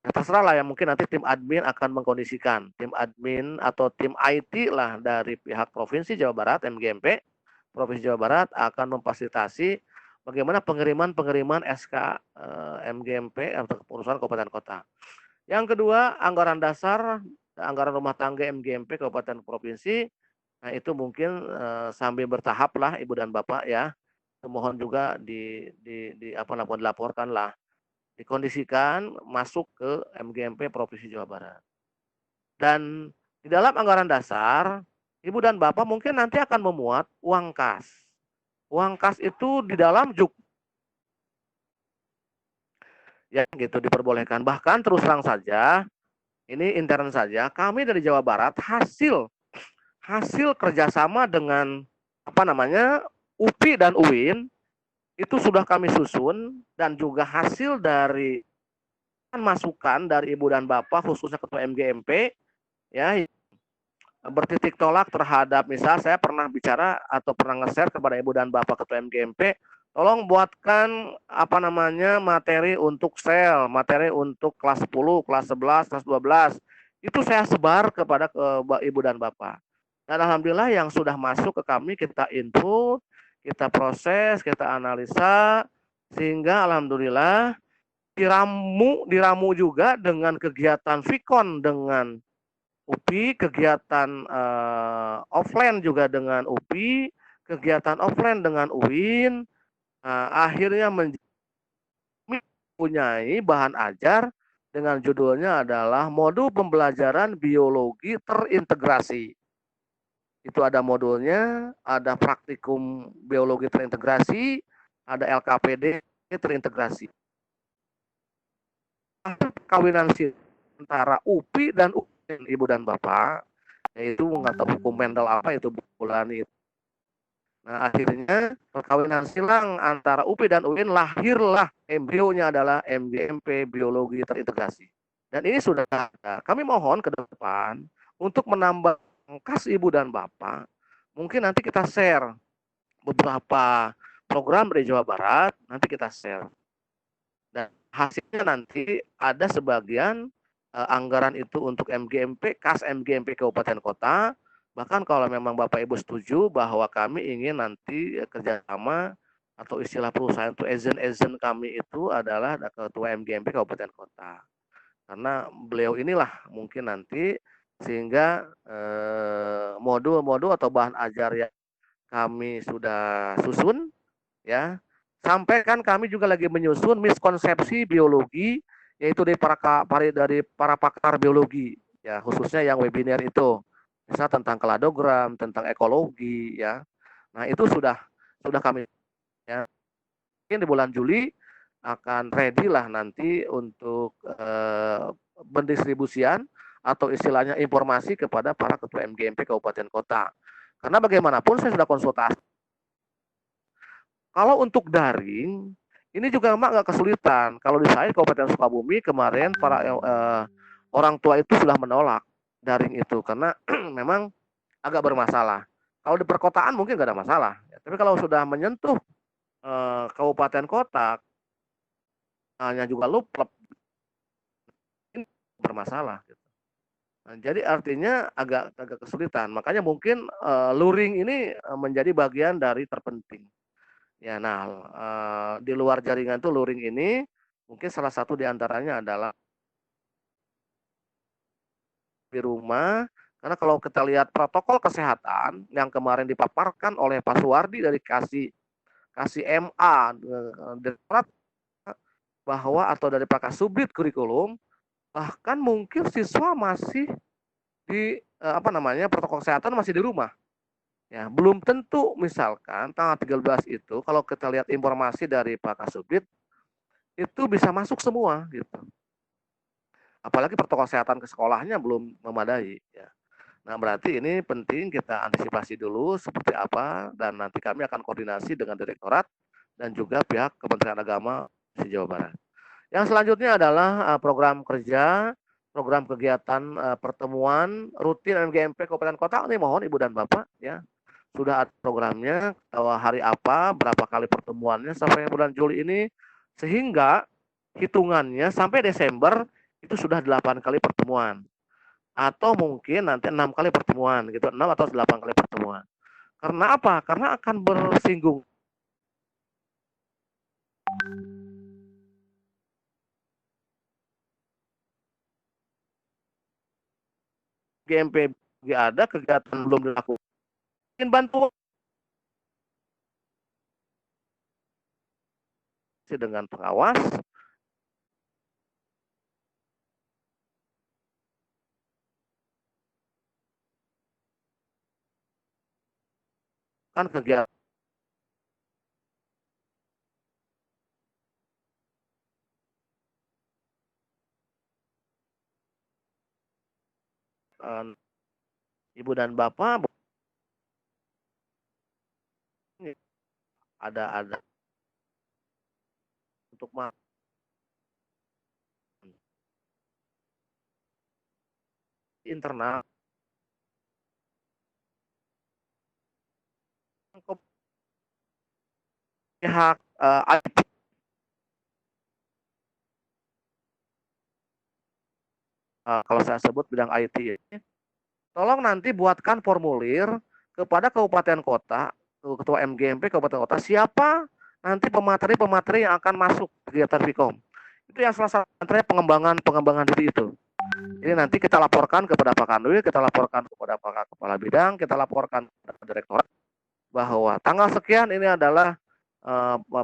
Terserah lah ya, mungkin nanti tim admin akan mengkondisikan. Tim admin atau tim IT lah dari pihak Provinsi Jawa Barat, MGMP, Provinsi Jawa Barat akan memfasilitasi bagaimana pengiriman SK MGMP atau kepengurusan kabupaten kota. Yang kedua, anggaran dasar, anggaran rumah tangga MGMP kabupaten provinsi. Nah, itu mungkin sambil bertahap lah Ibu dan Bapak ya. Mohon juga dilaporkan lah, dikondisikan masuk ke MGMP Provinsi Jawa Barat. Dan di dalam anggaran dasar, Ibu dan Bapak mungkin nanti akan memuat uang kas. Uang kas itu di dalam juk. Ya gitu diperbolehkan. Bahkan terus terang saja, ini intern saja, kami dari Jawa Barat hasil kerjasama dengan UPI dan UIN itu sudah kami susun dan juga hasil dari masukan dari Ibu dan Bapak khususnya Ketua MGMP ya bertitik tolak terhadap misal saya pernah bicara atau pernah nge-share kepada Ibu dan Bapak Ketua MGMP tolong buatkan apa namanya materi untuk sel, materi untuk kelas 10, kelas 11, kelas 12. Itu saya sebar kepada ibu dan bapak. Dan alhamdulillah yang sudah masuk ke kami kita input, kita proses, kita analisa sehingga alhamdulillah diramu juga dengan kegiatan Vikon dengan UPI, kegiatan offline juga dengan UPI, kegiatan offline dengan UIN. Akhirnya mempunyai bahan ajar dengan judulnya adalah modul pembelajaran biologi terintegrasi. Itu ada modulnya, ada praktikum biologi terintegrasi, ada LKPD terintegrasi. Perkawinan antara UPI dan UIN, ibu dan bapak, yaitu nggak tahu hukum Mendel apa itu bulan itu. Nah, akhirnya perkawinan silang antara UPI dan UIN lahirlah embrionya adalah MGMP biologi terintegrasi. Dan ini sudah ada. Kami mohon ke depan untuk menambah kas ibu dan bapak, mungkin nanti kita share beberapa program dari Jawa Barat, nanti kita share. Dan hasilnya nanti ada sebagian anggaran itu untuk MGMP, kas MGMP Kabupaten Kota. Bahkan kalau memang Bapak Ibu setuju bahwa kami ingin nanti kerjasama atau istilah perusahaan itu agent kami itu adalah ketua MGMP Kabupaten Kota. Karena beliau inilah mungkin nanti sehingga modul-modul atau bahan ajar yang kami sudah susun ya. Sampai kan kami juga lagi menyusun miskonsepsi biologi yaitu dari para pakar biologi ya, khususnya yang webinar itu. Misalnya tentang keladogram, tentang ekologi ya. Nah, itu sudah kami ya. Mungkin di bulan Juli akan ready lah nanti untuk pendistribusian atau istilahnya informasi kepada para ketua MGMP Kabupaten Kota. Karena bagaimanapun saya sudah konsultasi. Kalau untuk daring, ini juga memang agak kesulitan. Kalau di saya Kabupaten Sukabumi kemarin para orang tua itu sudah menolak daring itu karena memang agak bermasalah. Kalau di perkotaan mungkin nggak ada masalah, ya. Tapi kalau sudah menyentuh kabupaten kota, hanya juga lupa bermasalah. Gitu. Nah, jadi artinya agak kesulitan. Makanya mungkin luring ini menjadi bagian dari terpenting. Ya, nah di luar jaringan itu luring ini mungkin salah satu diantaranya adalah di rumah. Karena kalau kita lihat protokol kesehatan yang kemarin dipaparkan oleh Pak Suwardi dari kasih MA Direktorat bahwa atau dari Pak Kasubdit kurikulum, bahkan mungkin siswa masih di apa namanya protokol kesehatan masih di rumah. Ya, belum tentu misalkan tanggal 13 itu kalau kita lihat informasi dari Pak Kasubdit itu bisa masuk semua gitu. Apalagi protokol kesehatan ke sekolahnya belum memadai ya. Nah, berarti ini penting kita antisipasi dulu seperti apa dan nanti kami akan koordinasi dengan direktorat dan juga pihak Kementerian Agama di Jawa Barat. Yang selanjutnya adalah program kerja, program kegiatan pertemuan rutin MGMP Kabupaten Kota. Ini mohon Ibu dan Bapak ya sudah ada programnya, hari apa, berapa kali pertemuannya sampai bulan Juli ini, sehingga hitungannya sampai Desember itu sudah 8 kali pertemuan. Atau mungkin nanti 6 kali pertemuan, gitu, 6 atau 8 kali pertemuan. Karena apa? Karena akan bersinggung. GMP ada, kegiatan belum dilakukan. Mungkin bantu dengan pengawas, kan kegiatan Ibu dan Bapak ada untuk internal pihak IT. Kalau saya sebut bidang IT ini, tolong nanti buatkan formulir kepada kabupaten kota, ketua MGMP kabupaten kota, siapa nanti pemateri-pemateri yang akan masuk kegiatan Vkom. Itu yang salah satu pengembangan diri itu. Jadi nanti kita laporkan kepada Pak Kanwil, kita laporkan kepada Pak Kepala Bidang, kita laporkan kepada Direktorat bahwa tanggal sekian ini adalah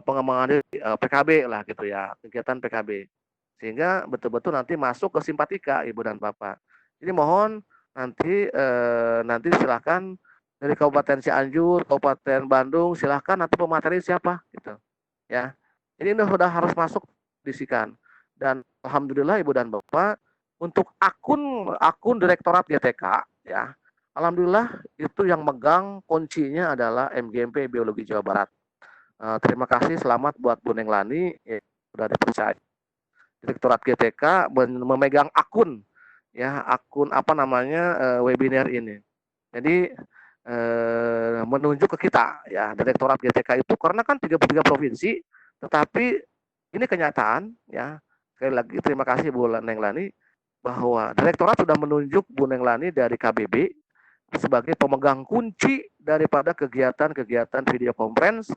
pengembangan diri PKB lah gitu ya, kegiatan PKB. Sehingga betul-betul nanti masuk ke simpatika Ibu dan Bapak. Jadi mohon nanti silahkan dari Kabupaten Cianjur, Kabupaten Bandung, silahkan nanti pemateri siapa gitu ya. Ini sudah harus masuk disikan. Dan alhamdulillah Ibu dan Bapak, untuk akun Direktorat GTK ya, alhamdulillah itu yang megang kuncinya adalah MGMP Biologi Jawa Barat. Terima kasih, selamat buat Bu Neng Lani ya, sudah dipercaya. Direktorat GTK memegang akun ya, akun webinar ini. Jadi menunjuk ke kita ya, Direktorat GTK itu karena kan 33 provinsi, tetapi ini kenyataan ya. Sekali lagi terima kasih Bu Neng Lani bahwa Direktorat sudah menunjuk Bu Neng Lani dari KBB sebagai pemegang kunci daripada kegiatan-kegiatan video conference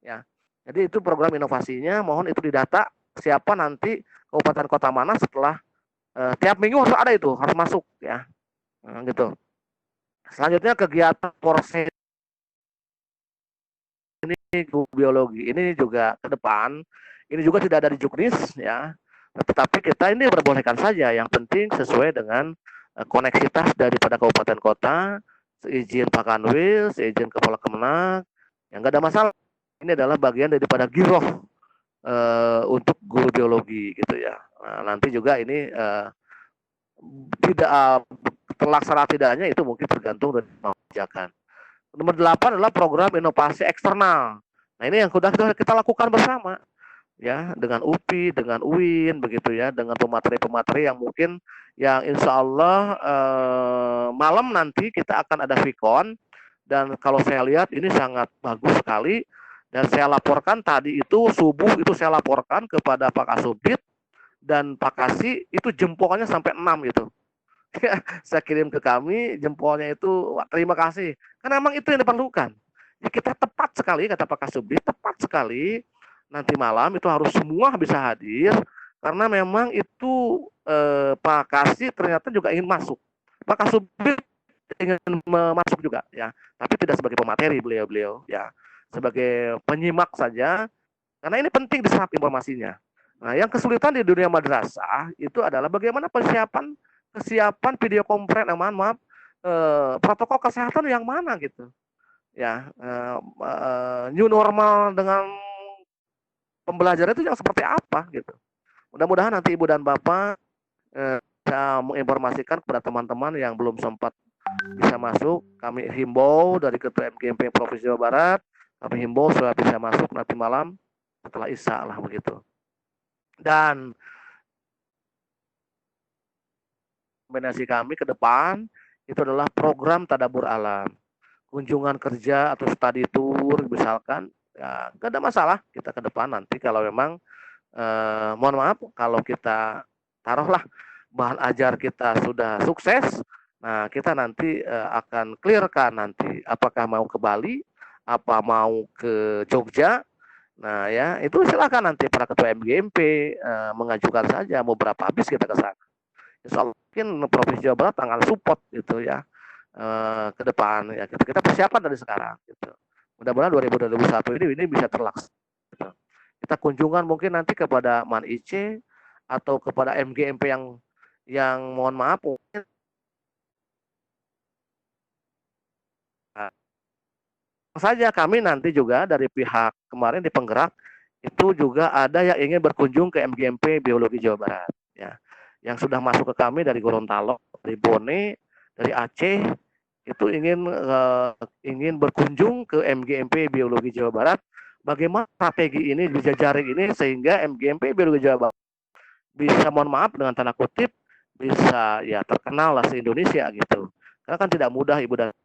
ya. Jadi itu program inovasinya, mohon itu didata siapa nanti kabupaten kota mana setelah tiap minggu harus ada itu, harus masuk ya. Gitu. Selanjutnya kegiatan porsi ini biologi ini juga ke depan ini juga tidak ada di Juknis ya. Tetapi kita ini perbolehkan saja, yang penting sesuai dengan koneksitas daripada kabupaten kota, seizin Pak Kanwil, seizin Kepala Kemenak, yang nggak ada masalah. Ini adalah bagian daripada giroh untuk guru biologi gitu ya. Nah, nanti juga ini tidak terlaksana tidaknya itu mungkin tergantung dari kebijakan. Nomor 8 adalah program inovasi eksternal. Nah ini yang sudah kita lakukan bersama ya, dengan UPI, dengan UIN begitu ya, dengan pemateri-pemateri yang mungkin yang insya Allah malam nanti kita akan ada Vkon, dan kalau saya lihat ini sangat bagus sekali, dan saya laporkan tadi itu subuh itu saya laporkan kepada Pak Kasubdit dan Pak Kasih itu jempolnya sampai 6 gitu. Saya kirim ke kami jempolnya itu, wah, terima kasih, karena memang itu yang diperlukan ya. Kita tepat sekali kata Pak Kasubdit, tepat sekali nanti malam itu harus semua bisa hadir, karena memang itu Pak Kasih ternyata juga ingin masuk, Pak Kasubdit ingin masuk juga ya, tapi tidak sebagai pemateri, beliau ya sebagai penyimak saja, karena ini penting diserap informasinya. Nah yang kesulitan di dunia madrasah itu adalah bagaimana kesiapan video conference, maaf, protokol kesehatan yang mana gitu ya, new normal dengan pembelajaran itu yang seperti apa gitu. Mudah-mudahan nanti Ibu dan Bapak bisa menginformasikan kepada teman-teman yang belum sempat bisa masuk. Kami himbau dari Ketua MGMP Provinsi Jawa Barat, kami himbau supaya bisa masuk nanti malam setelah Isya lah begitu. Dan kombinasi kami ke depan itu adalah program tadabur alam, kunjungan kerja atau study tour misalkan ya, gak ada masalah kita ke depan nanti kalau memang mohon maaf kalau kita taruhlah bahan ajar kita sudah sukses, nah kita nanti akan clearkan nanti apakah mau ke Bali, apa mau ke Jogja. Nah ya itu silakan nanti para ketua MGMP mengajukan saja mau berapa habis kita ke sana. Insya Allah mungkin Provinsi Jawa Barat akan support gitu ya ke depan ya, kita persiapan dari sekarang gitu. Mudah-mudahan 2021 ini bisa terlaksana gitu. Kita kunjungan mungkin nanti kepada Man IC atau kepada MGMP yang mohon maaf mungkin saja kami nanti juga dari pihak kemarin di Penggerak itu juga ada yang ingin berkunjung ke MGMP Biologi Jawa Barat ya, yang sudah masuk ke kami dari Gorontalo, dari Bone, dari Aceh, itu ingin berkunjung ke MGMP Biologi Jawa Barat. Bagaimana strategi ini bisa jaring ini sehingga MGMP Biologi Jawa Barat bisa mohon maaf dengan tanda kutip bisa ya terkenal lah se-Indonesia gitu. Karena kan tidak mudah Ibu dan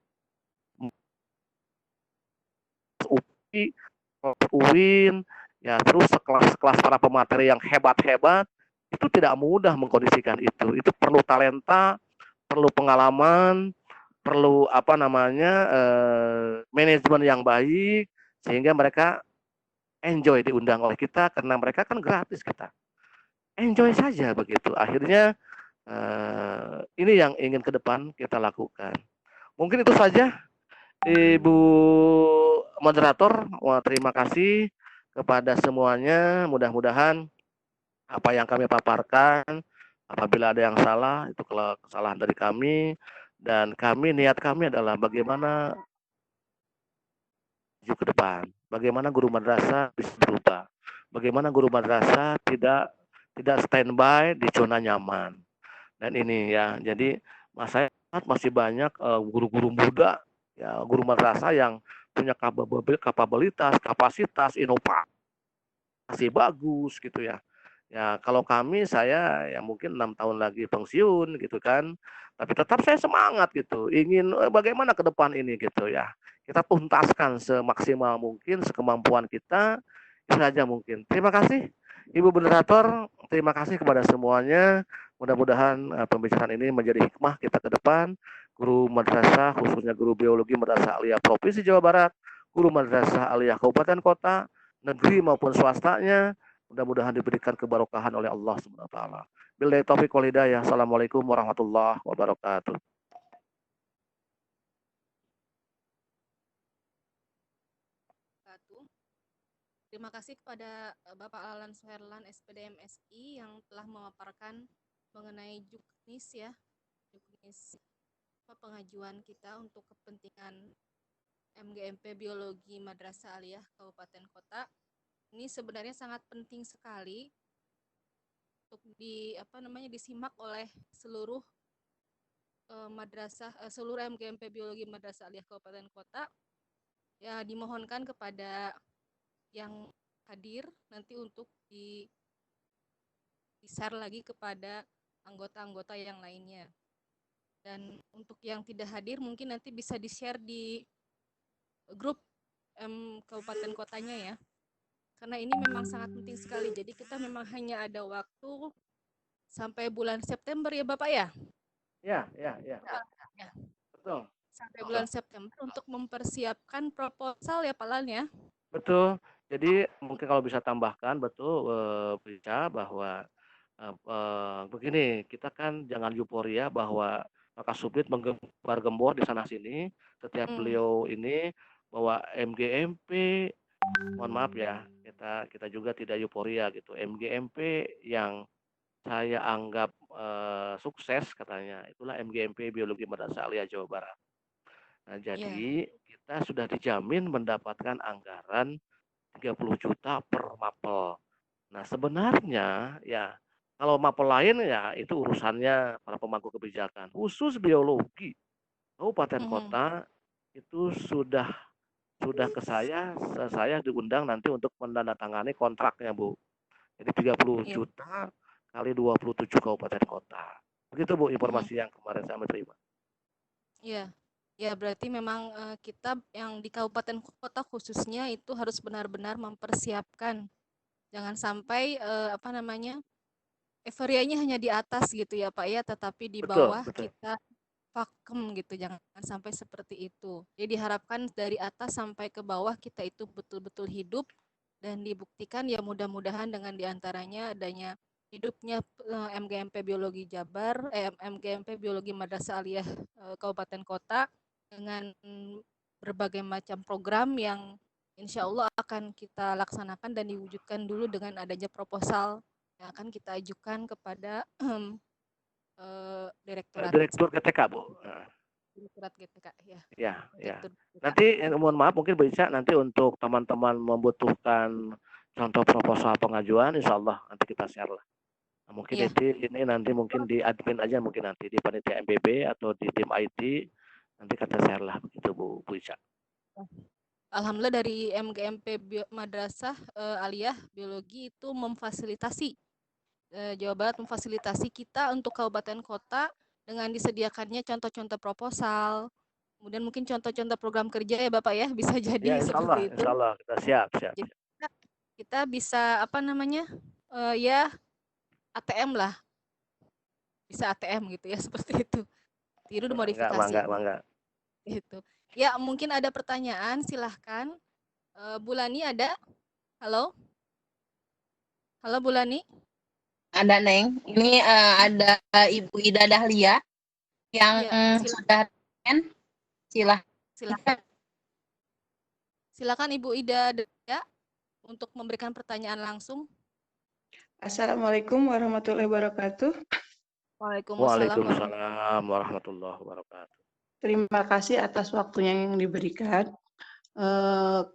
UIN, ya terus sekelas-kelas para pemateri yang hebat-hebat, itu tidak mudah mengkondisikan itu. Itu perlu talenta, perlu pengalaman, perlu apa namanya manajemen yang baik sehingga mereka enjoy diundang oleh kita karena mereka kan gratis kita. Enjoy saja begitu. Akhirnya ini yang ingin ke depan kita lakukan. Mungkin itu saja Ibu moderator. Wah, terima kasih kepada semuanya. Mudah-mudahan apa yang kami paparkan apabila ada yang salah itu kesalahan dari kami dan niat kami adalah bagaimana maju ke depan. Bagaimana guru madrasah bisa berubah. Bagaimana guru madrasah tidak standby di zona nyaman. Dan ini ya, jadi masyarakat masih banyak guru-guru muda, ya guru madrasah yang punya kapabilitas, kapasitas, inovasi bagus gitu ya. Ya kalau saya ya mungkin 6 tahun lagi pensiun gitu kan, tapi tetap saya semangat gitu, ingin bagaimana ke depan ini gitu ya. Kita tuntaskan semaksimal mungkin, sekemampuan kita, itu saja mungkin. Terima kasih Ibu moderator, terima kasih kepada semuanya. Mudah-mudahan pembicaraan ini menjadi hikmah kita ke depan. Guru madrasah, khususnya guru biologi Madrasah Aliyah Provinsi Jawa Barat, guru madrasah Aliyah Kabupaten Kota, negeri maupun swastanya, mudah-mudahan diberikan keberkahan oleh Allah Subhanahu wa taala. Billahi taufiq wal hidayah. Assalamualaikum warahmatullahi wabarakatuh. Terima kasih kepada Bapak Alan Suherlan SPD MSI yang telah memaparkan mengenai juknis ya, juknis pengajuan kita untuk kepentingan MGMP Biologi Madrasah Aliyah Kabupaten Kota. Ini sebenarnya sangat penting sekali untuk disimak oleh seluruh seluruh MGMP Biologi Madrasah Aliyah Kabupaten Kota. Ya, dimohonkan kepada yang hadir nanti untuk di-share lagi kepada anggota-anggota yang lainnya. Dan untuk yang tidak hadir mungkin nanti bisa di-share di grup kabupaten kotanya ya. Karena ini memang sangat penting sekali. Jadi kita memang hanya ada waktu sampai bulan September ya Bapak ya? Ya. Betul. Sampai bulan September untuk mempersiapkan proposal ya Pak Lan ya? Betul. Jadi mungkin kalau bisa tambahkan betul bisa bahwa begini, kita kan jangan euforia bahwa Pak Subdit menggembar-gembor di sana sini setiap beliau ini bahwa MGMP, mohon maaf ya, kita juga tidak euforia gitu. MGMP yang saya anggap sukses katanya, itulah MGMP Biologi Madrasah Aliyah Jawa Barat. Nah, jadi kita sudah dijamin mendapatkan anggaran 30 juta per mapel. Nah, sebenarnya ya kalau mapel lain ya itu urusannya para pemangku kebijakan. Khusus biologi kabupaten kota itu sudah ke saya diundang nanti untuk menandatangani kontraknya, Bu. Jadi 30 juta kali 27 kabupaten kota. Begitu, Bu, informasi yang kemarin saya terima. Iya. Ya, berarti memang kita yang di kabupaten kota khususnya itu harus benar-benar mempersiapkan. Jangan sampai euforianya hanya di atas gitu ya Pak ya, tetapi di bawah Betul. kita vakum gitu. Jangan sampai seperti itu. Jadi diharapkan dari atas sampai ke bawah kita itu betul-betul hidup dan dibuktikan ya mudah-mudahan dengan diantaranya adanya hidupnya MGMP Biologi Jabar, MGMP Biologi Madrasah Aliyah Kabupaten Kota dengan berbagai macam program yang insya Allah akan kita laksanakan dan diwujudkan dulu dengan adanya proposal yang akan kita ajukan kepada Direktur GTK, Bu. Direktorat GTK ya. Ya. Nanti mohon maaf mungkin bisa nanti untuk teman-teman membutuhkan contoh proposal pengajuan, insya Allah nanti kita share lah. Nah, mungkin ini nanti mungkin di admin aja mungkin nanti di panitia MBB atau di tim IT nanti kita share lah begitu Bu Ica. Alhamdulillah dari MGMP Madrasah Aliyah Biologi itu memfasilitasi Jawa Barat memfasilitasi kita untuk kabupaten kota dengan disediakannya contoh-contoh proposal, Kemudian mungkin contoh-contoh program kerja ya Bapak ya, bisa Ya, jadi seperti itu. insya Allah kita siap, siap. Jadi kita bisa apa namanya, ya ATM lah, bisa ATM gitu ya seperti itu. Tiru Mangga, dimodifikasi mangga, mangga. gitu. Ya mungkin ada pertanyaan, silahkan. Bu Lani ada? Halo? Halo Bu Lani? Ada Neng. Ini ada Ibu Ida Dahlia yang Ya, sudah silahkan. silakan. Silakan Ibu Ida ya untuk memberikan pertanyaan langsung. Assalamualaikum warahmatullahi wabarakatuh. Waalaikumsalam warahmatullahi Waalaikumsalam warahmatullahi wabarakatuh. Terima kasih atas waktunya yang diberikan.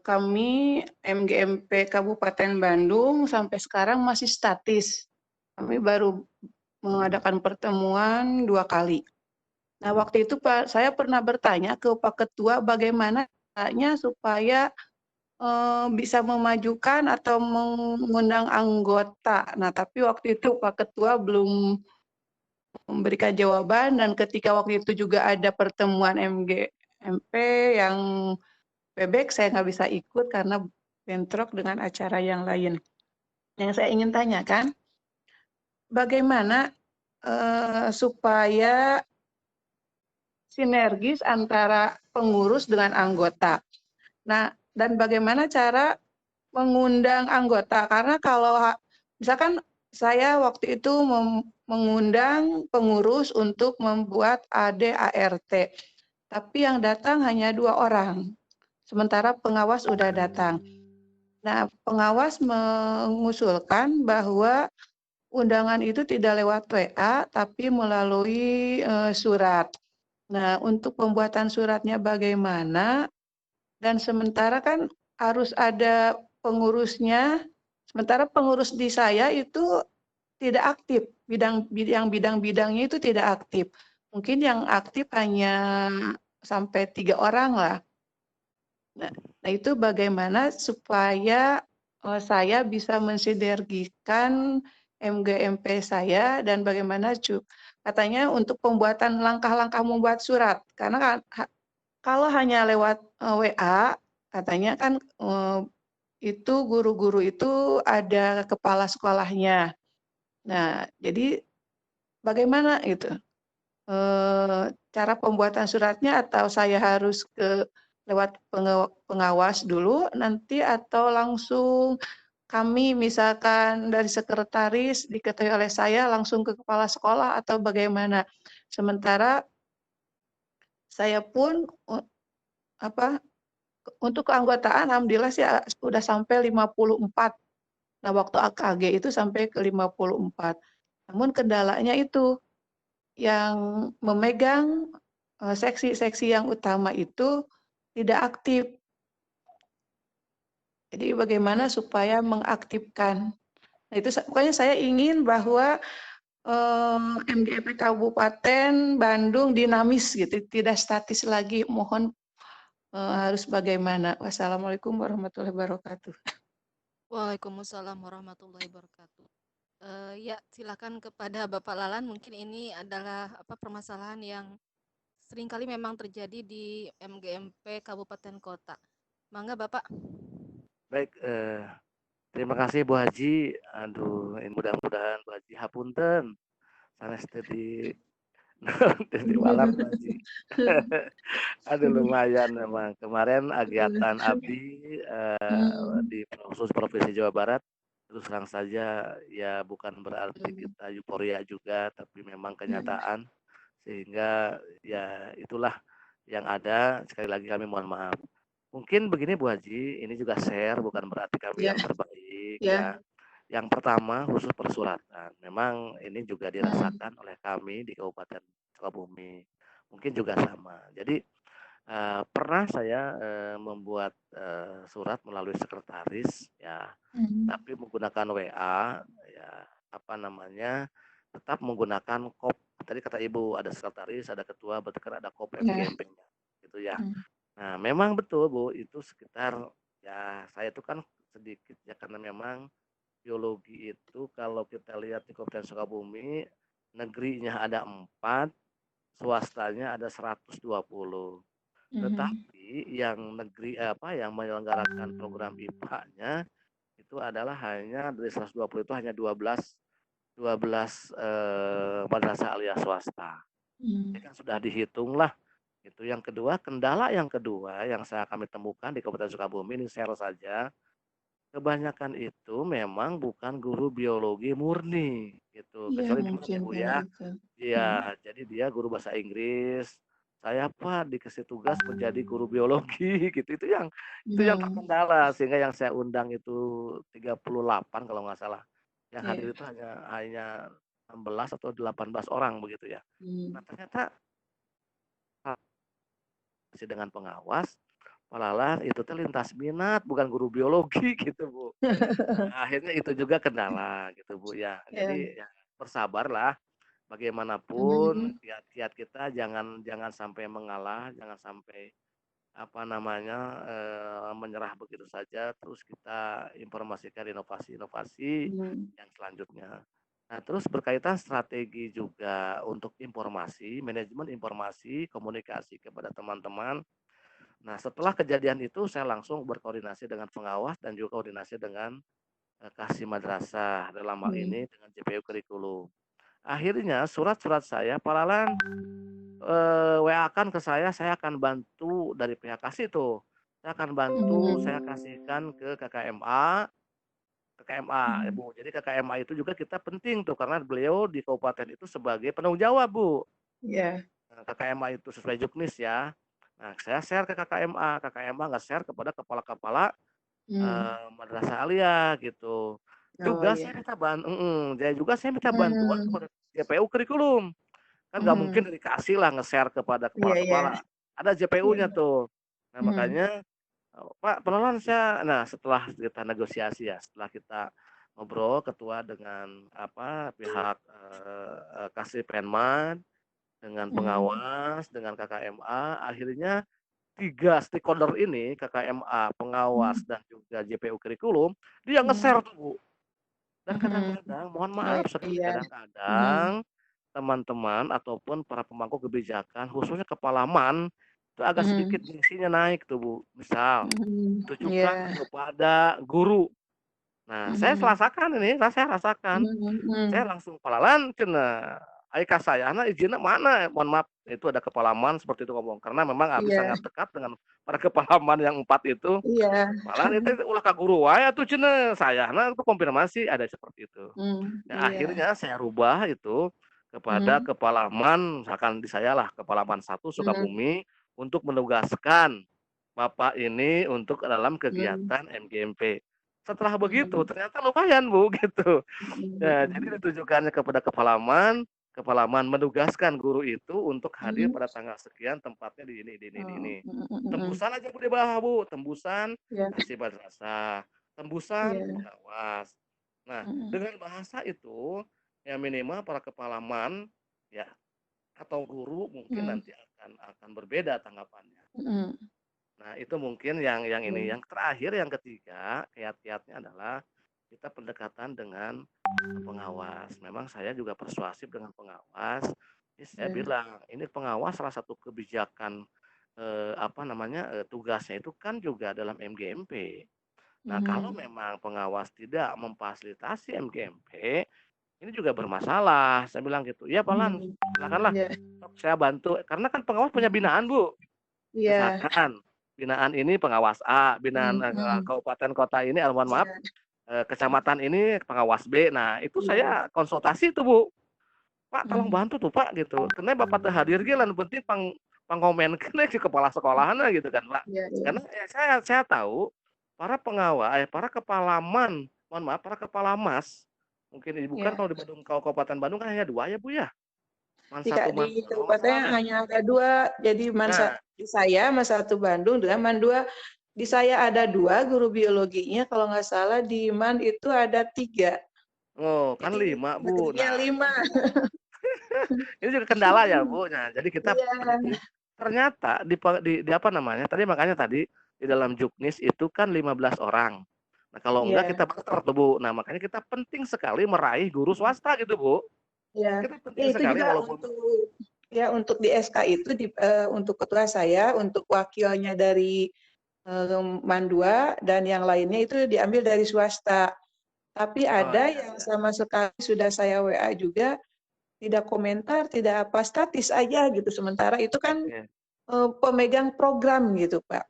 Kami MGMP Kabupaten Bandung sampai sekarang masih statis. Kami baru mengadakan pertemuan 2 kali. Nah, waktu itu Pak, saya pernah bertanya ke Pak Ketua bagaimana caranya supaya bisa memajukan atau mengundang anggota. Nah, tapi waktu itu Pak Ketua belum memberikan jawaban, dan ketika waktu itu juga ada pertemuan MGMP yang PBEK, saya nggak bisa ikut karena bentrok dengan acara yang lain. Yang saya ingin tanyakan, bagaimana supaya sinergis antara pengurus dengan anggota. Nah, dan bagaimana cara mengundang anggota? Karena kalau misalkan saya waktu itu mengundang pengurus untuk membuat ADART, tapi yang datang hanya 2 orang, sementara pengawas udah datang. Nah, pengawas mengusulkan bahwa undangan itu tidak lewat WA, tapi melalui surat. Nah, untuk pembuatan suratnya bagaimana? Dan sementara kan harus ada pengurusnya, sementara pengurus di saya itu tidak aktif, bidang-bidangnya itu tidak aktif. Mungkin yang aktif hanya sampai 3 orang lah. Nah itu bagaimana supaya saya bisa mensinergikan MGMP saya, dan bagaimana katanya untuk pembuatan langkah-langkah membuat surat. Karena kan kalau hanya lewat WA, katanya kan itu guru-guru itu ada kepala sekolahnya. Nah, jadi bagaimana itu cara pembuatan suratnya, atau saya harus lewat pengawas dulu nanti, atau langsung kami misalkan dari sekretaris diketahui oleh saya langsung ke kepala sekolah, atau bagaimana? Sementara saya pun untuk keanggotaan alhamdulillah sih sudah sampai 54. Nah, waktu AKG itu sampai ke 54. Namun kendalanya itu yang memegang seksi-seksi yang utama itu tidak aktif. Jadi bagaimana supaya mengaktifkan? Nah, itu pokoknya saya ingin bahwa MGMP Kabupaten Bandung dinamis gitu, tidak statis lagi. Mohon harus bagaimana? Wassalamualaikum warahmatullahi wabarakatuh. Waalaikumsalam warahmatullahi wabarakatuh. Ya, silakan kepada Bapak Lalan. Mungkin ini adalah permasalahan yang seringkali memang terjadi di MGMP Kabupaten Kota. Mangga Bapak. Baik, terima kasih Bu Haji. Aduh, mudah-mudahan Bu Haji hapunten sanes tadi di malam Bu Haji. Aduh, lumayan memang. Kemarin kegiatan abdi di khusus Provinsi Jawa Barat, terus terang saja ya bukan berarti kita euforia juga, tapi memang kenyataan, sehingga ya itulah yang ada. Sekali lagi kami mohon maaf. Mungkin begini Bu Haji, ini juga share, bukan berarti kami yang terbaik ya. Yang pertama khusus persuratan. Memang ini juga dirasakan oleh kami di Kabupaten Sukabumi. Mungkin juga sama. Jadi pernah saya membuat surat melalui sekretaris ya, tapi menggunakan WA ya, tetap menggunakan kop. Tadi kata Ibu ada sekretaris, ada ketua, berarti kan ada kop MGMP-nya gitu ya. Nah, memang betul Bu, itu sekitar ya, saya itu kan sedikit ya, karena memang biologi itu kalau kita lihat di Kabupaten Sukabumi, negerinya ada 4, swastanya ada 120. Tetapi yang negeri yang menyelenggarakan program IPA-nya itu adalah hanya dari 120 itu hanya 12 madrasah aliyah swasta. Ini kan sudah dihitung lah. Itu yang kedua, kendala yang kedua yang kami temukan di Kabupaten Sukabumi ini share saja. Kebanyakan itu memang bukan guru biologi murni gitu. Iya, Kecuali memang mungkin ya Bu kayak ya. gitu. Iya, jadi dia guru bahasa Inggris. Saya Pak dikasih tugas menjadi guru biologi gitu. Itu yang terkendala sehingga yang saya undang itu 38 kalau nggak salah. Yang hadir Iya. itu hanya 16 atau 18 orang begitu ya. Nah, ternyata masih dengan pengawas malah itu teh lintas minat bukan guru biologi gitu Bu. Nah, akhirnya itu juga kendala gitu Bu ya. Ya. Jadi ya bersabarlah. Bagaimanapun kiat-kiat kita jangan jangan sampai mengalah, jangan sampai menyerah begitu saja. Terus kita informasikan inovasi-inovasi yang selanjutnya. Nah, terus berkaitan strategi juga untuk informasi, manajemen informasi, komunikasi kepada teman-teman. Nah, setelah kejadian itu saya langsung berkoordinasi dengan pengawas dan juga koordinasi dengan kasih madrasah dalam hal ini dengan JPU kurikulum. Akhirnya surat-surat saya Palalan WA-kan ke saya akan bantu dari pihak kasih tuh. Saya akan bantu, saya kasihkan ke KKMA ya Bu. Jadi KKMA itu juga kita penting tuh karena beliau di kabupaten itu sebagai penanggung jawab Bu. Iya. Nah, KKMA itu sesuai juknis ya. Nah, saya share ke KKMA nge-share kepada kepala-kepala madrasah aliyah gitu. Oh Juga iya. saya minta bantuan kepada JPU kurikulum. Kan nggak mungkin dikasih lah nge-share kepada Iya, iya. kepala-kepala. Ada JPU-nya tuh. Nah, makanya Pak penelan nah setelah kita negosiasi ya, setelah kita ngobrol ketua dengan pihak kasih Penman, dengan pengawas, dengan KKMA, akhirnya 3 stakeholder ini, KKMA, pengawas, dan juga JPU kurikulum, dia nge-share tuh Bu. Dan kadang-kadang, mohon Oh maaf sekali, iya. kadang-kadang teman-teman ataupun para pemangku kebijakan, khususnya kepala MAN, itu agak sedikit gengsinya naik tuh Bu. Misal, Iya. ditujukan kepada guru. Nah, saya rasakan. Saya langsung palalan cenah. Ka sayana izinnya mana? Mohon maaf, itu ada kepala MAN seperti itu ngomong. Karena memang Abi Iya. sangat dekat dengan para kepala MAN yang 4 itu. Iya. Malahan itu ulah ka guru wae atuh cenah. Sayana itu konfirmasi ada seperti itu. Nah, Iya. akhirnya saya rubah itu kepada kepala MAN, misalkan di saya lah, kepala MAN 1 Sukabumi untuk menugaskan Bapak ini untuk dalam kegiatan MGMP. Setelah begitu ternyata lumayan Bu gitu. Ya, jadi ditujukannya kepada kepala MAN menugaskan guru itu untuk hadir pada tanggal sekian tempatnya di ini. Tembusan aja Bu di bawah Bu, tembusan Iya. kasih madrasah, tembusan pengawas. Nah, dengan bahasa itu ya minimal para kepala MAN ya atau guru mungkin nanti akan berbeda tanggapannya. Nah, itu mungkin yang ini. Yang terakhir, yang ketiga, kiat-kiatnya adalah kita pendekatan dengan pengawas. Memang saya juga persuasif dengan pengawas. Jadi saya bilang, ini pengawas salah satu kebijakan tugasnya itu kan juga dalam MGMP. Nah, kalau memang pengawas tidak memfasilitasi MGMP, ini juga bermasalah. Saya bilang gitu. Iya, Pak Lan, silakanlah. Saya bantu. Karena kan pengawas punya binaan, Bu. Iya. Misalkan binaan ini pengawas A, binaan kabupaten kota ini, mohon maaf, kecamatan ini pengawas B. Nah, itu saya konsultasi tuh Bu. Pak, tolong bantu tuh Pak gitu. Karena Bapak teh hadir ge lan penting pangomen si kepala sekolahanna gitu kan Pak. Karena ya, saya tahu para para kepala MAN, mohon maaf, para kepala MAS, mungkin ibu kan kalau di Bandung, Kabupaten Bandung kan hanya 2 ya Bu ya. MAN 1, MAN 2 Di kalau nggak salah kabupaten ya. hanya ada 2, jadi di saya MAN 1 Bandung dengan MAN 2. Di saya ada 2 guru biologinya, kalau nggak salah di MAN itu ada 3. Oh, kan Jadi 5 Bu. negerinya Nah, 5. ini juga kendala ya Bu. Nah, jadi kita Iya. ternyata di apa namanya? Tadi makanya tadi di dalam juknis itu kan 15 orang. Nah, kalau enggak Iya. kita barter tuh Bu. Nah, makanya kita penting sekali meraih guru swasta gitu Bu. Iya. Kita penting Itu sekali juga walaupun Ya, untuk di SK itu untuk ketua saya, untuk wakilnya dari Mandua, dan yang lainnya itu diambil dari swasta. Tapi Oh ada iya, yang iya. sama sekali sudah saya WA juga, tidak komentar, tidak apa, statis aja gitu. Sementara itu kan Oke. pemegang program gitu, Pak.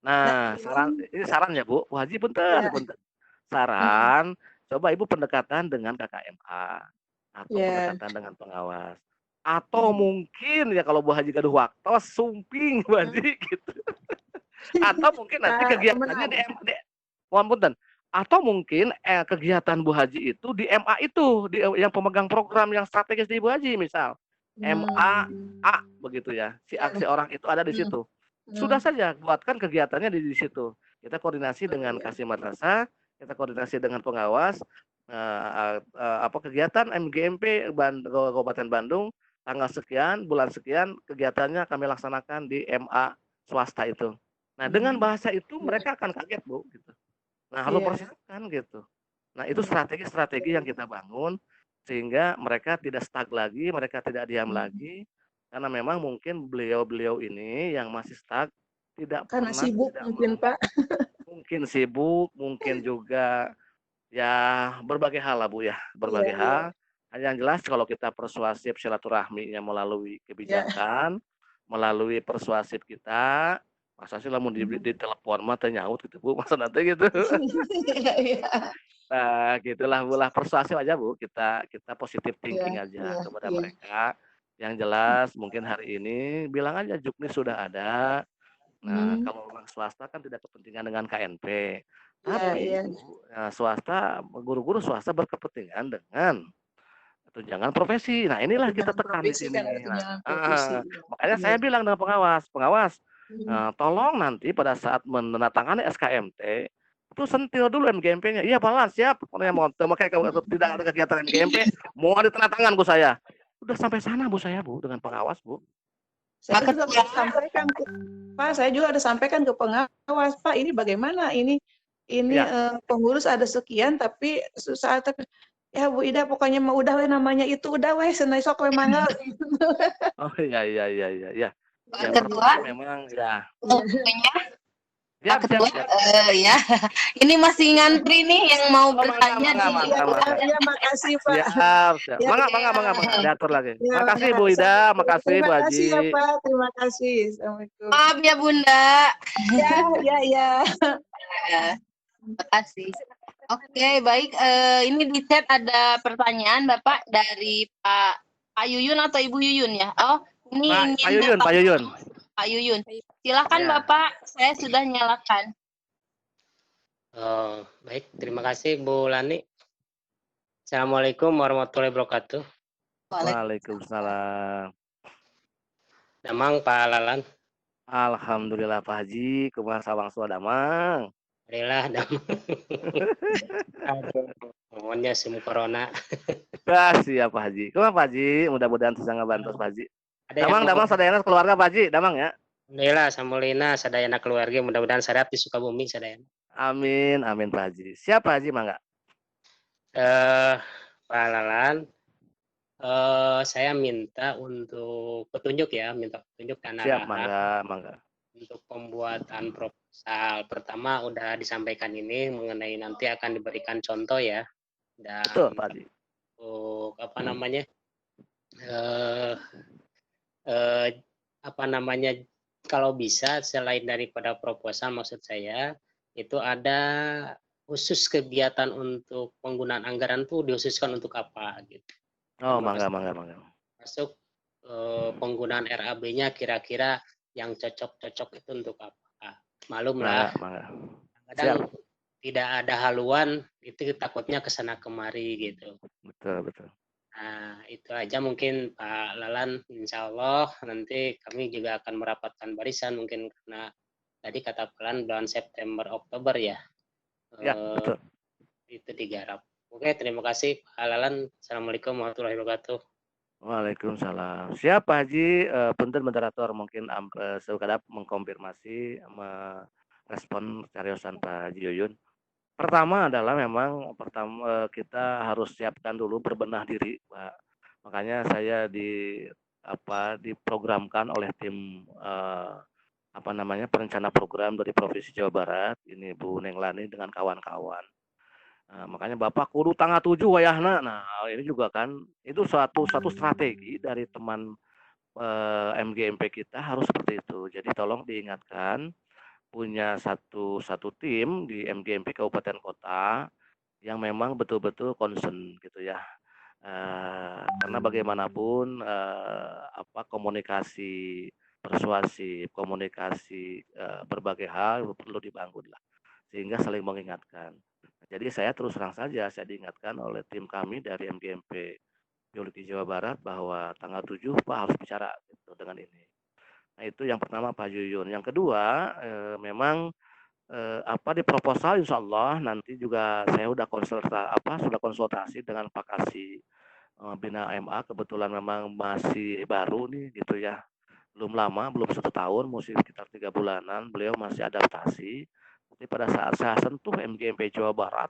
Nah, Nah, ini saran ya Bu, Bu Haji punten, ya, punten. Saran, coba Ibu pendekatan dengan KKMA atau ya, pendekatan dengan pengawas. Atau mungkin ya kalau Bu Haji gaduh waktu, sumping Bu Haji gitu. Atau mungkin nanti Pak, kegiatannya mohon punten. Atau mungkin kegiatan Bu Haji itu di MA itu, yang pemegang program yang strategis di Bu Haji, misal MA A begitu ya. Si orang itu ada di situ. Sudah saja buatkan kegiatannya di situ. Kita koordinasi dengan Kasih Madrasah, kita koordinasi dengan pengawas apa kegiatan MGMP Kabupaten Bandung tanggal sekian, bulan sekian kegiatannya kami laksanakan di MA swasta itu. Nah, dengan bahasa itu mereka akan kaget, Bu, gitu. Nah, harus iya, persiapkan gitu. Nah, itu strategi-strategi yang kita bangun sehingga mereka tidak stuck lagi, mereka tidak diam lagi karena memang mungkin beliau-beliau ini yang masih stuck tidak karena pernah sibuk tidak mungkin, Pak. mungkin sibuk, mungkin juga ya berbagai hal lah Bu ya, Iya, berbagai iya, hal. Yang jelas kalau kita persuasif silaturahminya melalui ya. kebijakan, melalui persuasif kita, masa sih lamun di telepon mah teh nyaut gitu Bu, masa nanti gitu. Iya, iya, Nah, gitulah Bu lah persuasif aja Bu, kita positif iya, thinking aja iya, kepada iya. mereka. Yang jelas mungkin hari ini bilang aja juknis sudah ada. Nah, kalau memang swasta kan tidak kepentingan dengan KNP. Iya, Tapi iya. Bu, swasta, guru-guru swasta berkepentingan dengan tunjangan profesi. Nah, inilah kita Tunjangan tekan di profesi sini. kan, ada Nah, tunjangan profesi. makanya Iya. saya bilang dengan pengawas, pengawas, Hmm. tolong nanti pada saat menandatangani SKMT itu sentil dulu MGMP-nya. Iya, Pak, siap. Pokoknya mau makanya kalau tidak ada kegiatan MGMP, mau ada tanda tangan Bu saya. Udah sampai sana Bu saya Bu dengan pengawas Bu. Saya juga udah sampaikan ke Pak, saya juga ada sampaikan ke pengawas, Pak, ini bagaimana ini Iya. pengurus ada sekian tapi saat ya Bu Ida pokoknya mau udah we namanya itu udah we senai sok we mangga. Oh iya iya iya iya iya. Ya Pak Ketua, berarti memang ya. waktunya Siap Pak siap Ketua, siap. ya. Ini masih ngantri nih yang mau Oh mangga bertanya mangga di mangga Ya, mangga. ya makasih Pak. Siap siap. Ya, Mangga Oke, mangga mangga mangga. Diatur lagi. ya, Makasih Bu makasih. Ida, makasih Terima Bu kasih ya Haji. Pak, terima kasih. Assalamualaikum. maaf ya Bunda. Ya, ya, ya. Ya, makasih. Oke, baik. Ini di chat ada pertanyaan Bapak dari Pak Yuyun atau Ibu Yuyun ya? Oh, ini Pak ingin Yuyun, Pak Yuyun. Pak Yuyun. Silakan Ya. Bapak, saya sudah nyalakan. Oh, baik, terima kasih Bu Lani. Assalamualaikum warahmatullahi wabarakatuh. Waalaikumsalam. Damang Pak Lalan. Alhamdulillah Pak Haji, kumaha sawang sua damang. Alhamdulillah damang. Aduh, mohonnya semua corona. Siap Pak Haji. Kumaha Pak Haji, mudah-mudahan bisa ngabantu Pak Haji. Ada yang Damang sadayana keluarga Pak Haji, damang ya. Alhamdulillah, samulina sadayana keluarga, mudah-mudahan sadap di Sukabumi sadayana. Amin, amin Pak Haji. Siap Pak Haji mangga. Pak Lalan, saya minta untuk petunjuk ya, minta petunjuk dan Siap, arahan mangga. untuk pembuatan proposal. Pertama udah disampaikan ini mengenai nanti akan diberikan contoh ya. Dan Betul Pak Haji. untuk kalau bisa selain daripada proposal maksud saya itu ada khusus kegiatan untuk penggunaan anggaran tuh dikhususkan untuk apa gitu. Oh, mangga. Masuk penggunaan RAB-nya kira-kira yang cocok itu untuk apa? Malum lah. Kadang tidak ada haluan itu takutnya kesana kemari gitu. Betul. Nah, itu aja mungkin Pak Lalan, insya Allah nanti kami juga akan merapatkan barisan mungkin karena tadi kata Pelan bulan September Oktober ya. Ya, betul. Itu digarap. Oke, terima kasih Pak Lalan. Assalamualaikum warahmatullahi wabarakatuh. Waalaikumsalam. Siap Pak Haji, punten moderator mungkin sekadap mengkonfirmasi merespon cariosan Pak Haji Yuyun. Pertama adalah memang kita harus siapkan dulu berbenah diri, Pak. Makanya saya di diprogramkan oleh tim perencana program dari Provinsi Jawa Barat, ini Bu Neng Lani dengan kawan-kawan. Makanya Bapak kudu tanggal 7 wayahna. Nah, ini juga kan itu suatu strategi dari teman MGMP kita harus seperti itu. Jadi tolong diingatkan punya satu tim di MGMP kabupaten kota yang memang betul-betul concern gitu ya. Karena bagaimanapun komunikasi persuasif, komunikasi berbagai hal perlu dibangun lah, sehingga saling mengingatkan. Jadi saya terus terang saja saya diingatkan oleh tim kami dari MGMP Biologi Jawa Barat bahwa tanggal 7 Pak harus bicara gitu dengan ini. Nah itu yang pertama Pak Yuyun. Yang kedua memang di proposal insya Allah nanti juga saya sudah konsultasi dengan Pak Kasih Bina MA, kebetulan memang masih baru nih gitu ya, belum lama, belum 1 tahun, masih sekitar 3 bulanan, beliau masih adaptasi. Tapi pada saat saya sentuh MGMP Jawa Barat,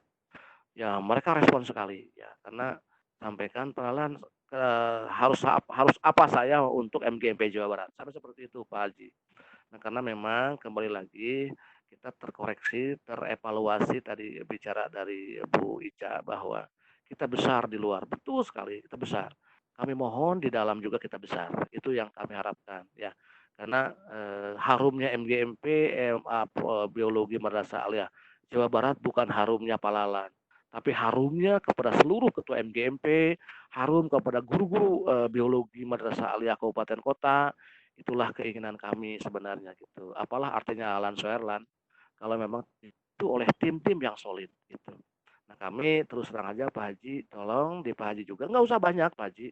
ya mereka respon sekali ya, karena sampaikan pengenalan harus apa saya untuk MGMP Jawa Barat, sampai seperti itu Pak Haji. Nah karena memang kembali lagi kita terkoreksi, terevaluasi tadi bicara dari Bu Ica bahwa kita besar di luar, betul sekali kita besar. Kami mohon di dalam juga kita besar, itu yang kami harapkan ya. Karena harumnya MGMP Biologi Madrasah Aliyah Jawa Barat bukan harumnya Palalan, tapi harumnya kepada seluruh ketua MGMP, harum kepada guru-guru biologi Madrasah Aliyah Kabupaten Kota. Itulah keinginan kami sebenarnya gitu. Apalah artinya Alan Soerlan kalau memang itu oleh tim-tim yang solid gitu. Nah kami terus terang aja Pak Haji, tolong di Pak Haji juga nggak usah banyak Pak Haji,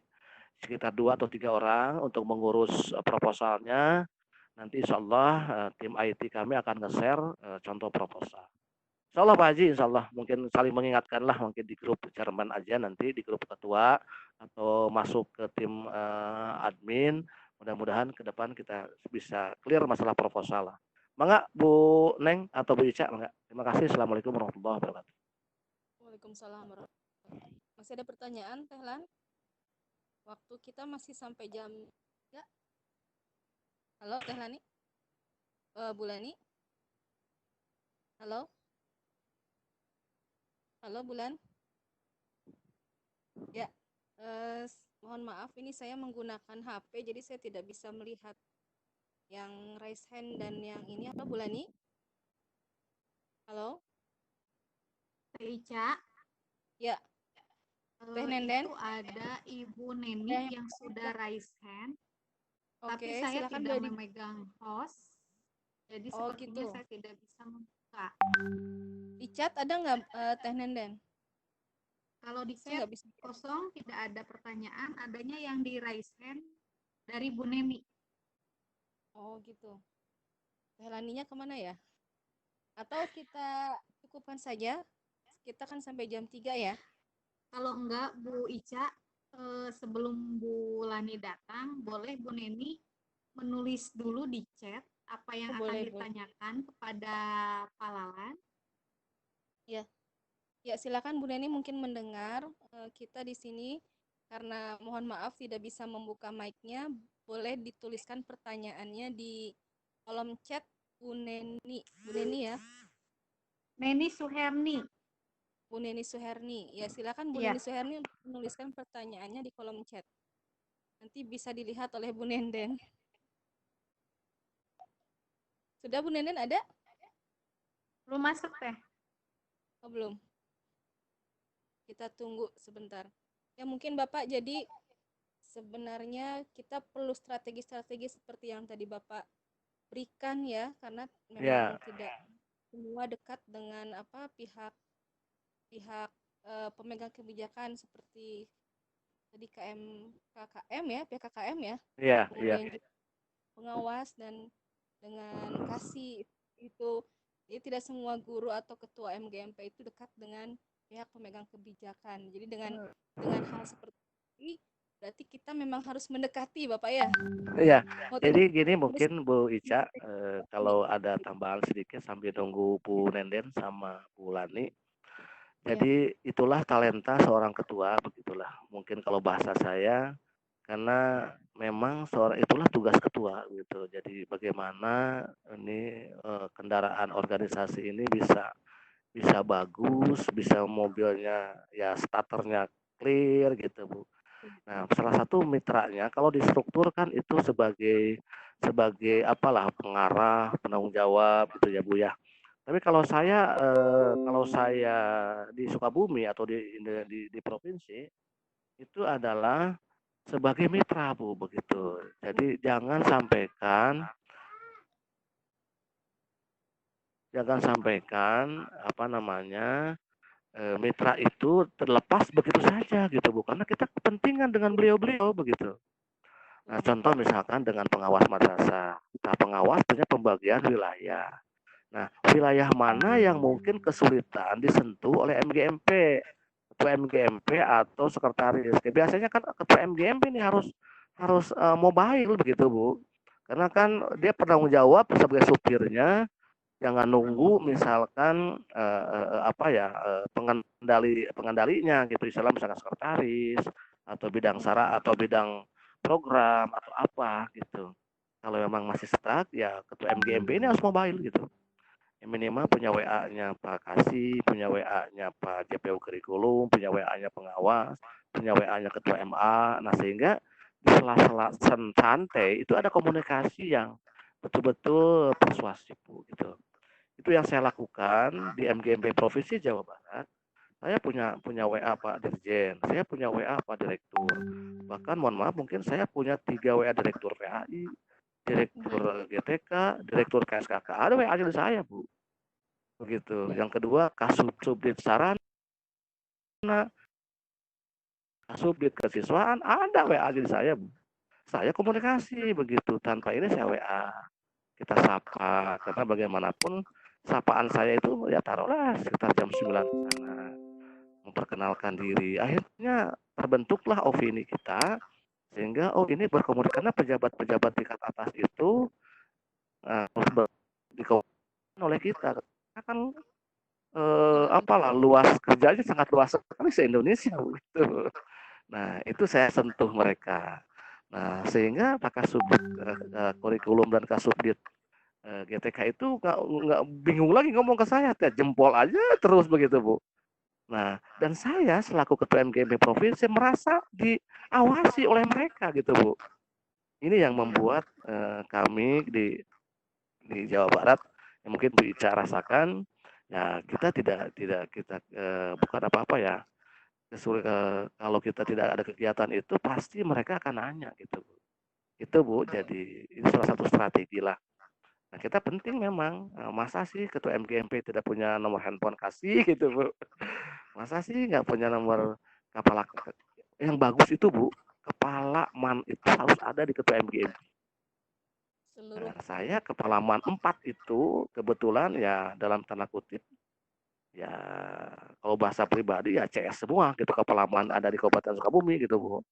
sekitar 2 atau 3 orang untuk mengurus proposalnya. Nanti insya Allah tim IT kami akan nge-share contoh proposal. Insya Allah Pak Haji, insya Allah mungkin saling mengingatkan lah, mungkin di grup chairman aja, nanti di grup ketua atau masuk ke tim admin. Mudah-mudahan ke depan kita bisa clear masalah proposal lah. Mangga Bu Neng atau Bu Ica, mangga. Terima kasih. Assalamualaikum warahmatullahi wabarakatuh. Waalaikumsalam warahmatullahi wabarakatuh. Masih ada pertanyaan, Teh Lan? Waktu kita masih sampai jam 3. Halo, Teh Lani? Bu Lani? Halo? Halo, Bulan? Ya, mohon maaf, ini saya menggunakan HP, jadi saya tidak bisa melihat yang raise hand dan yang ini. Apa, Bu Lani? Halo? Teh Ica? Ya. Teh Nenden? Itu ada Ibu Neni yang sudah raise hand. Oke, tapi saya silakan tidak memegang host. Jadi sepertinya gitu. saya tidak bisa membuka. Di chat ada nggak Teh Nenden? Kalau di chat kosong, tidak ada pertanyaan, adanya yang di raise hand dari Bu Nemi. Oh gitu. Teh Laninya kemana ya? Atau kita cukupkan saja? Kita kan sampai jam 3 ya. Kalau enggak, Bu Ica, sebelum Bu Lani datang, boleh Bu Neni menulis dulu di chat apa yang akan ditanyakan kepada Pak Lalan. Ya. Ya, silakan Bu Neni mungkin mendengar kita di sini, karena mohon maaf tidak bisa membuka mic-nya, boleh dituliskan pertanyaannya di kolom chat Bu Neni. Bu Neni ya. Neni Suherni. Bu Neni Suherni. Ya, silakan Bu Neni Suherni untuk menuliskan pertanyaannya di kolom chat. Nanti bisa dilihat oleh Bu Nenden. Sudah Bu Nenden ada? Belum masuk Teh. Oh, belum. Kita tunggu sebentar. Ya mungkin Bapak, jadi sebenarnya kita perlu strategi-strategi seperti yang tadi Bapak berikan ya, karena memang tidak semua dekat dengan pihak pemegang kebijakan seperti tadi KKM ya, pihak KKM ya. Kemudian juga pengawas dan dengan kasih itu. Jadi tidak semua guru atau ketua MGMP itu dekat dengan pihak pemegang kebijakan. Jadi dengan hal seperti ini berarti kita memang harus mendekati Bapak ya. Iya. Jadi gini mungkin Bu Ica, kalau ada tambahan sedikit sambil nunggu Bu Nenden sama Bu Lani. Jadi itulah talenta seorang ketua, begitulah. Mungkin kalau bahasa saya karena memang seorang itulah tugas ketua gitu. Jadi bagaimana ini kendaraan organisasi ini bisa bagus, bisa mobilnya ya starternya clear gitu Bu. Nah, salah satu mitranya kalau di struktur kan itu sebagai apalah pengarah, penanggung jawab gitu ya Bu ya. Tapi kalau saya di Sukabumi atau di provinsi itu adalah sebagai mitra Bu begitu. Jadi jangan sampaikan apa namanya mitra itu terlepas begitu saja gitu Bu, karena kita kepentingan dengan beliau-beliau begitu. Nah, contoh misalkan dengan pengawas madrasah. Nah, pengawas punya pembagian wilayah. Nah, wilayah mana yang mungkin kesulitan disentuh oleh MGMP, ketua MGMP atau sekretaris. Biasanya kan ketua MGMP ini harus mobile begitu Bu, karena kan dia penanggung jawab sebagai supirnya. Jangan nunggu misalkan pengendalinya gitu, misalkan sekretaris atau bidang sara atau bidang program atau apa gitu. Kalau memang masih stuck ya ketua MGMP ini harus mobile gitu. Minimal punya WA-nya Pak Kasih, punya WA-nya Pak JPU Kurikulum, punya WA-nya pengawas, punya WA-nya ketua MA. Nah, sehingga di sela-sela santai itu ada komunikasi yang betul-betul persuasif Bu gitu. Itu yang saya lakukan di MGMP Provinsi Jawa Barat. Saya punya WA Pak Dirjen, saya punya WA Pak Direktur. Bahkan mohon maaf mungkin saya punya 3 WA Direktur PAI, Direktur GTK, Direktur KSKK. Ada WA di saya Bu. Begitu. Yang kedua Kasubdit Sarana, Kasubdit Kesiswaan, ada WA di saya Bu. Saya komunikasi begitu. Tanpa ini saya WA. Kita sapa, karena bagaimanapun sapaan saya itu ya taruhlah sekitar jam 9 sana, memperkenalkan diri. Akhirnya terbentuklah opini kita, sehingga ini berkomunikasi karena pejabat-pejabat tingkat atas itu dikomunikasikan oleh kita. Kita kan apalah luas kerjanya sangat luas sekali se-Indonesia gitu. Nah, itu saya sentuh mereka. Nah, sehingga Pak Kasubdit Kurikulum dan Kasubdit GTK itu nggak bingung lagi ngomong ke saya, jempol aja terus begitu Bu. Nah, dan saya selaku ketua MGMP provinsi merasa diawasi oleh mereka gitu Bu. Ini yang membuat kami di Jawa Barat yang mungkin Bu Ica rasakan, ya kita tidak kita bukan apa-apa ya. Kalau kita tidak ada kegiatan itu pasti mereka akan nanya gitu Bu. Itu Bu, jadi ini salah satu strategi lah. Nah, kita penting memang, masa sih ketua MGMP tidak punya nomor handphone Kasih gitu Bu. Masa sih nggak punya nomor kepala yang bagus itu Bu, kepala MAN itu harus ada di ketua MGMP. Nah, saya kepala MAN 4 itu kebetulan ya dalam tanda kutip, ya kalau bahasa pribadi ya CS semua gitu, kepala MAN ada di Kabupaten Sukabumi gitu Bu.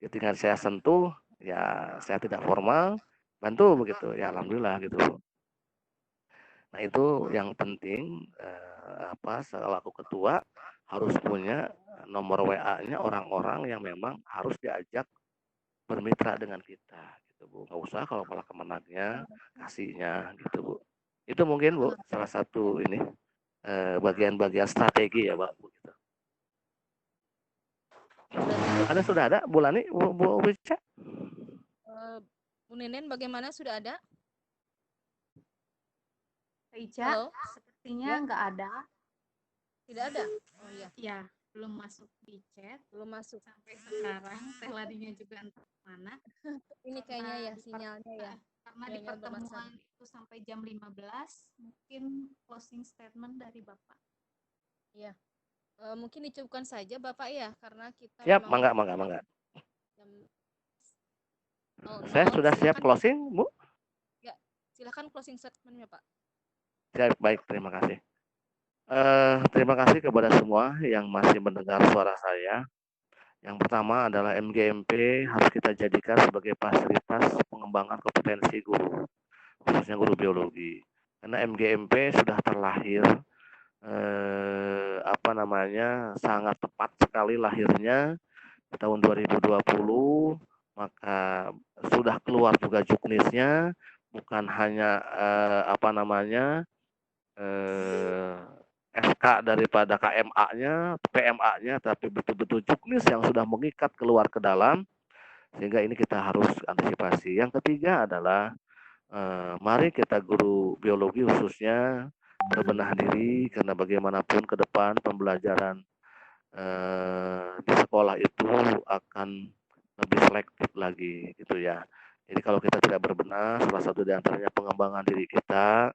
Ketika saya sentuh, ya saya tidak formal, bantu begitu, ya alhamdulillah gitu Bu. Nah, itu yang penting selaku ketua harus punya nomor WA-nya orang-orang yang memang harus diajak bermitra dengan kita gitu Bu. Nggak usah kalau malah kemenangnya kasihnya gitu Bu. Itu mungkin Bu salah satu ini bagian-bagian strategi ya Pak Bu gitu. Ada sudah ada Bu Lani, Bu Wica? Bu Nenen bagaimana, sudah ada? Ica, sepertinya nggak ada. Tidak ada? Oh iya. Ya, belum masuk di chat. Belum masuk. Sampai sekarang, teh ladinya juga entah mana. Ini kayaknya ya sinyalnya ya. Karena di pertemuan itu sampai jam 15, mungkin closing statement dari Bapak. Iya. Mungkin dicukupkan saja Bapak ya, karena kita siap, mangga. Saya sudah siap closing, Bu. Ya, silakan closing statementnya Pak. Siap, baik, terima kasih. Terima kasih kepada semua yang masih mendengar suara saya. Yang pertama adalah MGMP harus kita jadikan sebagai fasilitas pengembangan kompetensi guru, khususnya guru biologi. Karena MGMP sudah terlahir sangat tepat sekali lahirnya di tahun 2020 maka sudah keluar juga juknisnya, bukan hanya SK daripada KMA-nya, PMA-nya, tapi betul-betul juknis yang sudah mengikat keluar ke dalam, sehingga ini kita harus antisipasi. Yang ketiga adalah mari kita guru biologi khususnya berbenah diri, karena bagaimanapun ke depan pembelajaran di sekolah itu akan lebih selektif lagi gitu ya. Jadi kalau kita tidak berbenah, salah satu di antaranya pengembangan diri kita,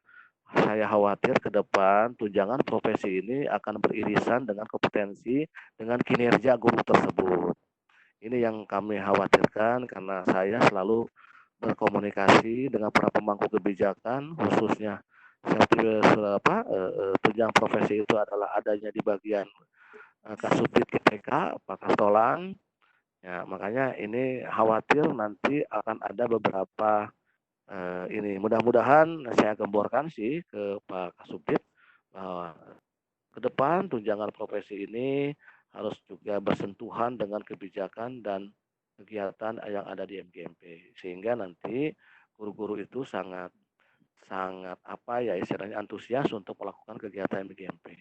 saya khawatir ke depan tunjangan profesi ini akan beririsan dengan kompetensi, dengan kinerja guru tersebut. Ini yang kami khawatirkan, karena saya selalu berkomunikasi dengan para pemangku kebijakan, khususnya tunjangan profesi itu adalah adanya di bagian Kasubdit GPK, Pak Kastolan. Ya, makanya ini khawatir nanti akan ada beberapa ini. Mudah-mudahan saya gemborkan sih ke Pak Kasubdit bahwa ke depan tunjangan profesi ini harus juga bersentuhan dengan kebijakan dan kegiatan yang ada di MGMP, sehingga nanti guru-guru itu sangat istilahnya antusias untuk melakukan kegiatan MGMP.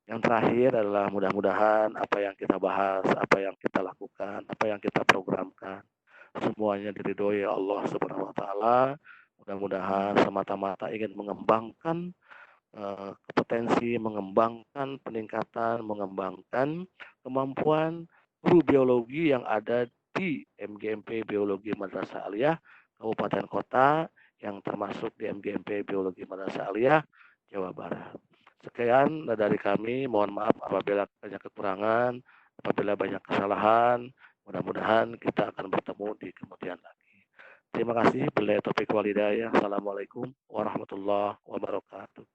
Yang terakhir adalah mudah-mudahan apa yang kita bahas, apa yang kita lakukan, apa yang kita programkan, semuanya diridhoi Allah Subhanahu wa taala. Mudah-mudahan semata-mata ingin mengembangkan kompetensi, mengembangkan peningkatan, mengembangkan kemampuan guru biologi yang ada di MGMP Biologi Madrasah Aliyah Kabupaten Kota, yang termasuk di MGMP Biologi Madrasah Aliyah Jawa Barat. Sekian dari kami, mohon maaf apabila banyak kekurangan, apabila banyak kesalahan. Mudah-mudahan kita akan bertemu di kemudian lagi. Terima kasih. Billahi taufiq wal hidayah. Assalamualaikum warahmatullahi wabarakatuh.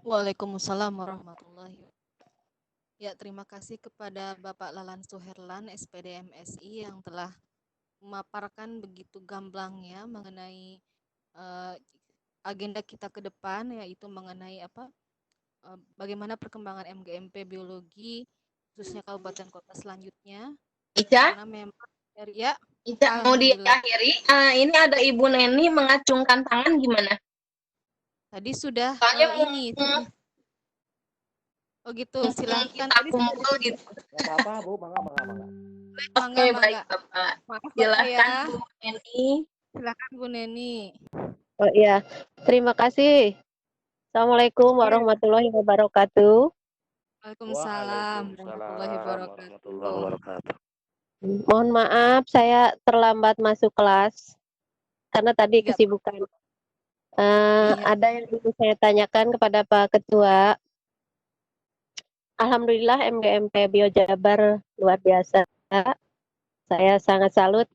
Waalaikumsalam warahmatullahi wabarakatuh. Ya, terima kasih kepada Bapak Lalan Suherlan, SPD MSI, yang telah memaparkan begitu gamblangnya mengenai agenda kita ke depan, yaitu mengenai bagaimana perkembangan MGMP biologi khususnya kabupaten kota selanjutnya. Ica, karena memang dari ya Ica mau diakhiri. Ini ada Ibu Neni mengacungkan tangan, gimana? Tadi sudah ini. Oh gitu, silakan. Kita kumpul gitu. Gak apa-apa, Bu. Mangga. Oke, baik, Bapak. Silakan, Bu Neni. Silakan, Bu Neni. Oh iya, terima kasih. Assalamualaikum warahmatullahi wabarakatuh. Waalaikumsalam warahmatullahi wabarakatuh. Mohon maaf, saya terlambat masuk kelas karena tadi kesibukan. Ada yang ingin saya tanyakan kepada Pak Ketua. Alhamdulillah MGMP Biojabar luar biasa. Saya sangat salut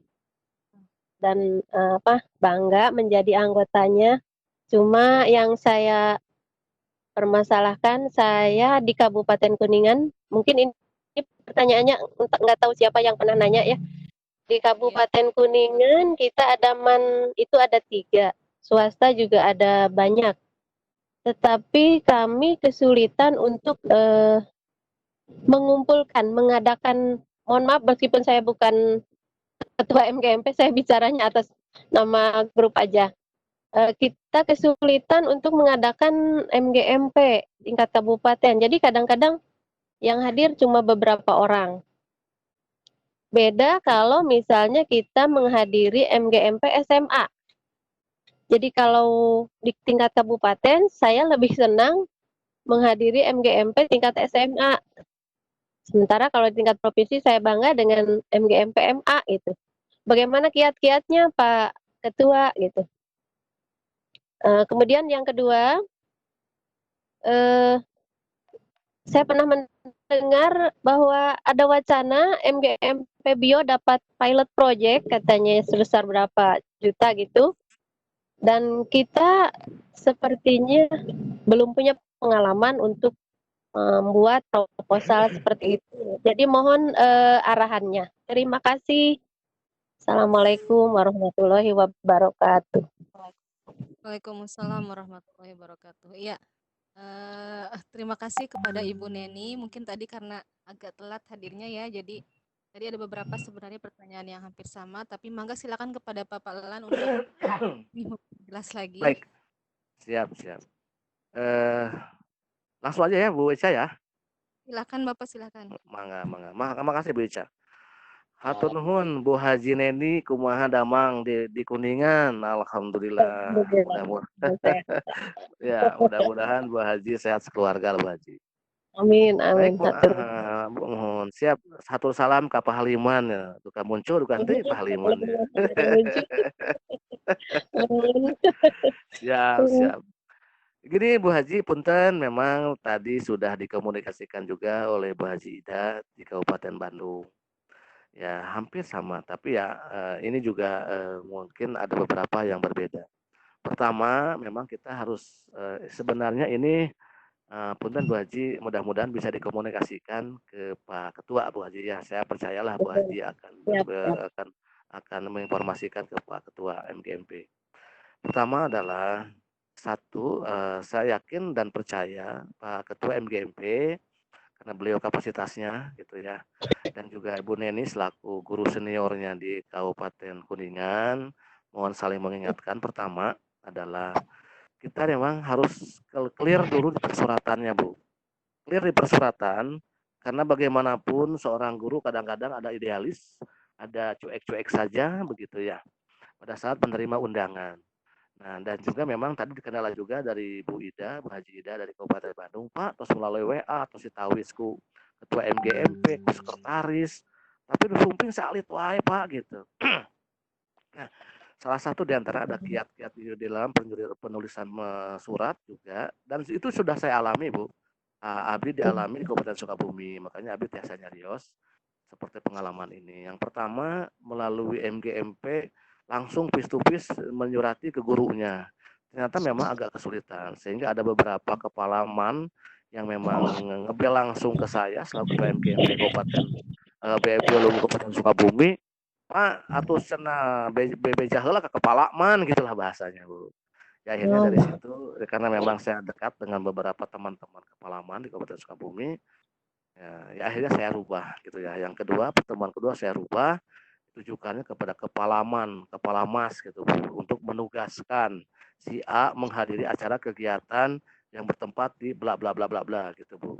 dan bangga menjadi anggotanya. Cuma yang saya permasalahkan, saya di Kabupaten Kuningan, mungkin ini pertanyaannya nggak tahu siapa yang pernah nanya ya. Di Kabupaten Kuningan kita ada itu ada 3, swasta juga ada banyak. Tetapi kami kesulitan untuk mengadakan, mohon maaf meskipun saya bukan ketua MGMP, saya bicaranya atas nama grup aja. Kita kesulitan untuk mengadakan MGMP tingkat kabupaten. Jadi kadang-kadang yang hadir cuma beberapa orang. Beda kalau misalnya kita menghadiri MGMP SMA. Jadi kalau di tingkat kabupaten, saya lebih senang menghadiri MGMP tingkat SMA. Sementara kalau di tingkat provinsi, saya bangga dengan MGMP MA gitu. Bagaimana kiat-kiatnya Pak Ketua gitu. Kemudian yang kedua, saya pernah mendengar bahwa ada wacana MGMP Bio dapat pilot project, katanya sebesar berapa juta gitu. Dan kita sepertinya belum punya pengalaman untuk membuat proposal seperti itu. Jadi mohon arahannya. Terima kasih. Assalamualaikum warahmatullahi wabarakatuh. Waalaikumsalam warahmatullahi wabarakatuh. Iya, terima kasih kepada Ibu Neni. Mungkin tadi karena agak telat hadirnya ya, jadi Tadi ada beberapa sebenarnya pertanyaan yang hampir sama, tapi mangga silakan kepada Bapak Lelan untuk jelas lagi. Baik, siap. Langsung aja ya Bu Ica ya. Silakan Bapak, silakan. Mangga. Makasih Bu Ica. Hatur nuhun Bu Haji Neni kumaha damang di Kuningan. Alhamdulillah. Mudah-mudahan Bu Haji sehat sekeluarga Bu Haji. Amin. Baik, mohon siap. Satu salam ke Pahaliman ya. Duka muncul duka henteu Pahaliman ya. Siap. Gini Bu Haji, punten memang tadi sudah dikomunikasikan juga oleh Bu Haji Ida di Kabupaten Bandung. Ya hampir sama, tapi ya ini juga mungkin ada beberapa yang berbeda. Pertama, memang kita harus sebenarnya ini punten Bu Haji, mudah-mudahan bisa dikomunikasikan ke Pak Ketua Bu Haji ya. Saya percayalah Bu Haji akan menginformasikan ke Pak Ketua MGMP. Pertama adalah satu, saya yakin dan percaya Pak Ketua MGMP karena beliau kapasitasnya gitu ya, dan juga Ibu Neni selaku guru seniornya di Kabupaten Kuningan, mohon saling mengingatkan. Pertama adalah kita memang harus clear dulu di persyaratannya Bu. Clear di persyaratan, karena bagaimanapun seorang guru kadang-kadang ada idealis, ada cuek-cuek saja begitu ya, pada saat menerima undangan. Nah, dan juga memang tadi dikenal juga dari Bu Haji Ida dari Kabupaten Bandung, Pak, terus melalui WA, terus ditawisku ketua MGMP, ku sekretaris, tapi sumping salit wae Pak gitu. Nah, salah satu di antara ada kiat-kiat di dalam penulisan surat juga, dan itu sudah saya alami Bu. Abdi dialami di Kabupaten Sukabumi, makanya Abdi biasa nyarios seperti pengalaman ini. Yang pertama melalui MGMP langsung face to face menyurati ke gurunya. Ternyata memang agak kesulitan, sehingga ada beberapa kepalaman yang memang ngebel langsung ke saya selaku MGMP Kabupaten Biologi Kabupaten Sukabumi. Pak, atuh cenah bebeja heula ke kepala man gitulah bahasanya, Bu. Ya akhirnya dari situ karena memang saya dekat dengan beberapa teman-teman kepalaman di Kabupaten Sukabumi, ya akhirnya saya rubah gitu ya. Yang kedua, pertemuan kedua saya rubah, tujukannya kepada kepala mas gitu Bu, untuk menugaskan si A menghadiri acara kegiatan yang bertempat di bla bla bla bla bla gitu Bu.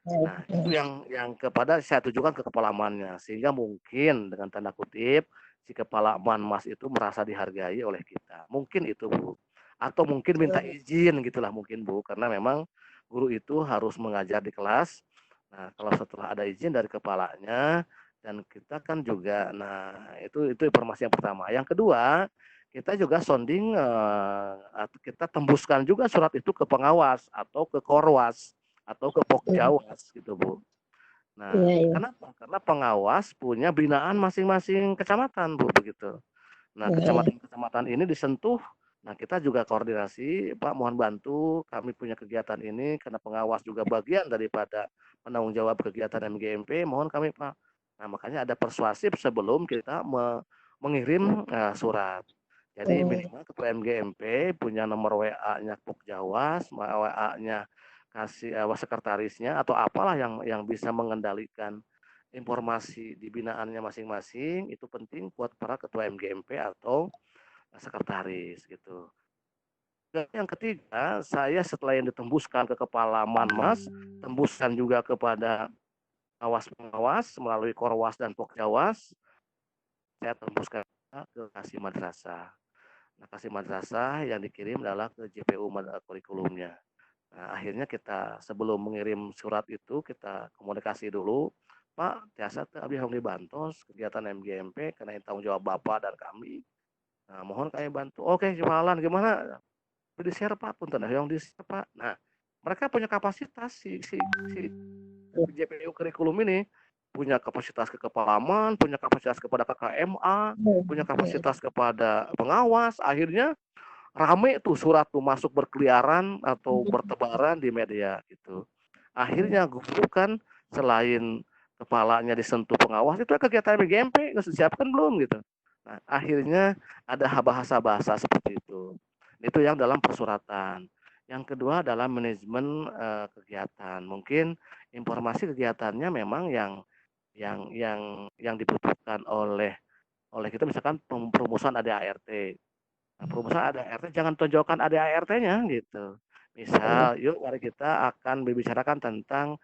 Nah, itu yang kepada saya tujukan ke kepalamannya, sehingga mungkin dengan tanda kutip si kepalaman mas itu merasa dihargai oleh kita. Mungkin itu Bu. Atau mungkin minta izin gitulah mungkin Bu, karena memang guru itu harus mengajar di kelas. Nah, kalau setelah ada izin dari kepalanya dan kita kan juga, nah itu informasi yang pertama. Yang kedua, kita juga sounding, kita tembuskan juga surat itu ke pengawas atau ke korwas atau ke Pokjawas gitu Bu. Nah, kenapa? Karena pengawas punya binaan masing-masing kecamatan Bu begitu. Nah, kecamatan ini disentuh. Nah, kita juga koordinasi, Pak mohon bantu, kami punya kegiatan ini karena pengawas juga bagian daripada penanggung jawab kegiatan MGMP, mohon kami Pak. Nah, makanya ada persuasif sebelum kita mengirim surat. Jadi minimal ketua MGMP punya nomor WA-nya Pokjawas, WA-nya kasih sekretarisnya atau apalah yang bisa mengendalikan informasi di binaannya masing-masing, itu penting buat para ketua MGMP atau sekretaris gitu. Dan yang ketiga, saya setelah yang ditembuskan ke kepala Manmas, tembuskan juga kepada pengawas melalui Korwas dan Pokjawas, saya tembuskan ke Kasih Madrasah. Nah, Kasih Madrasah yang dikirim adalah ke JPU kurikulumnya. Nah, akhirnya kita sebelum mengirim surat itu kita komunikasi dulu, Pak, tiasa abdi harus dibantos kegiatan MGMP karena tanggung jawab Bapak dan kami. Nah, mohon kami bantu. Oke, jualan gimana? Di share Pak, punten yang di share Pak. Nah, mereka punya kapasitas si JPU kurikulum ini punya kapasitas kekepalaman, punya kapasitas kepada KKMA, punya kapasitas kepada pengawas. Akhirnya rame tuh surat tuh masuk berkeliaran atau bertebaran di media gitu. Akhirnya guru kan selain kepalanya disentuh pengawas, itu kegiatan MGMP nggak disiapkan belum gitu. Nah, akhirnya ada bahasa-bahasa seperti itu. Itu yang dalam persuratan. Yang kedua adalah manajemen kegiatan. Mungkin informasi kegiatannya memang yang yang dibutuhkan oleh kita, misalkan perumusan ADART. Nah, perumusan ADART jangan tonjolkan ADART-nya gitu. Misal, yuk mari kita akan membicarakan tentang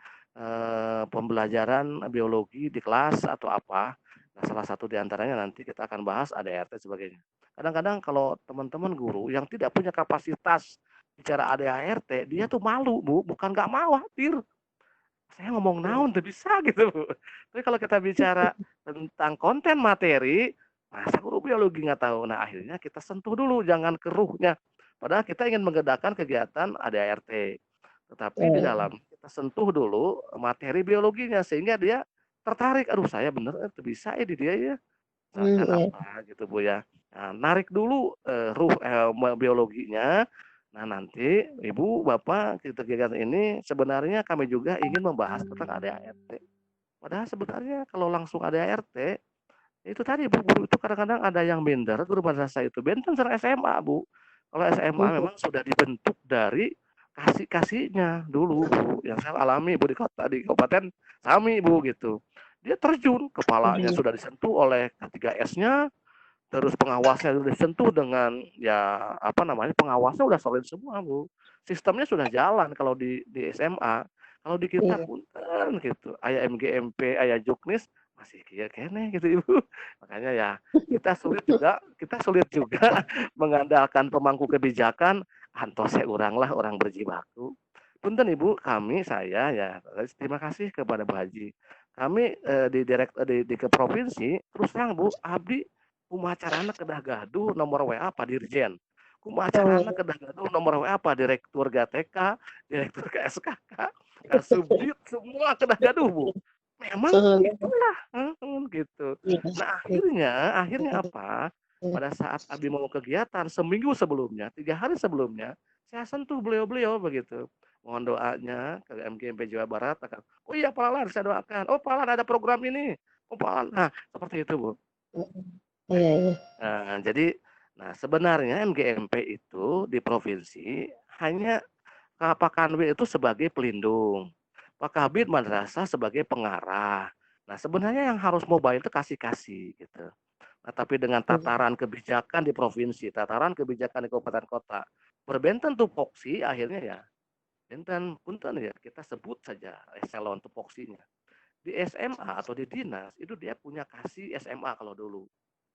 pembelajaran biologi di kelas atau apa. Nah, salah satu di antaranya nanti kita akan bahas ADART sebagainya. Kadang-kadang kalau teman-teman guru yang tidak punya kapasitas bicara ADART, dia tuh malu, Bu, bukan nggak mau, khawatir. Saya ngomong naon tuh bisa gitu, Bu. Tapi kalau kita bicara tentang konten materi, masa guru biologi nggak tahu. Nah, akhirnya kita sentuh dulu, jangan keruhnya. Padahal kita ingin menggerakkan kegiatan ADART. Tetapi di dalam kita sentuh dulu materi biologinya sehingga dia tertarik. Aduh, saya bener itu bisa ini dia ya. Misalkan apa gitu, Bu ya. Nah, narik dulu biologinya. Nah, nanti Ibu, Bapak, kegiatan ini sebenarnya kami juga ingin membahas tentang ADART. Padahal sebenarnya kalau langsung ADART, itu tadi Bu, guru itu kadang-kadang ada yang minder, guru madrasah itu benten sama SMA, Bu. Kalau SMA memang sudah dibentuk dari kasih-kasihnya dulu, Bu. Yang saya alami, Bu, di kabupaten Sami, Bu, gitu. Dia terjun, kepalanya sudah disentuh oleh K3S-nya, terus pengawasnya sudah disentuh dengan ya apa namanya, pengawasnya udah solid semua, Bu. Sistemnya sudah jalan kalau di SMA. Kalau di kita punten gitu, aya MGMP, aya Juknis masih kieu keneh gitu, Ibu. Makanya ya kita sulit juga mengandalkan pemangku kebijakan, antose urang lah orang berjibaku. Punten Ibu, saya ya terima kasih kepada Bu Haji. Kami di ke provinsi terus terang Bu, abdi kumacarana kedah gaduh nomor WA Pak Dirjen. Kumacarana kedah gaduh nomor WA Pak Direktur GTK, Direktur KSKK, Kasubdit, semua kedah gaduh, Bu. Memang itulah, gitu. Nah, akhirnya apa? Pada saat Abi mau kegiatan seminggu sebelumnya, 3 hari sebelumnya, saya sentuh beliau-beliau begitu. Mohon doanya ke MGMP Jawa Barat. Oh iya Pak Lalan, saya doakan. Oh Pak Lalan ada program ini. Oh Pak Lalan. Nah, seperti itu, Bu. Nah, jadi sebenarnya MGMP itu di provinsi hanya Pak Kanwil itu sebagai pelindung, Pak Kabid Madrasah sebagai pengarah. Nah, sebenarnya yang harus mobile itu kasih-kasih gitu. Nah, tapi dengan tataran kebijakan di provinsi, tataran kebijakan di kabupaten kota, berbenten tupoksi akhirnya ya, benten punten ya kita sebut saja eselon tupoksinya. Di SMA atau di dinas itu dia punya kasih SMA kalau dulu.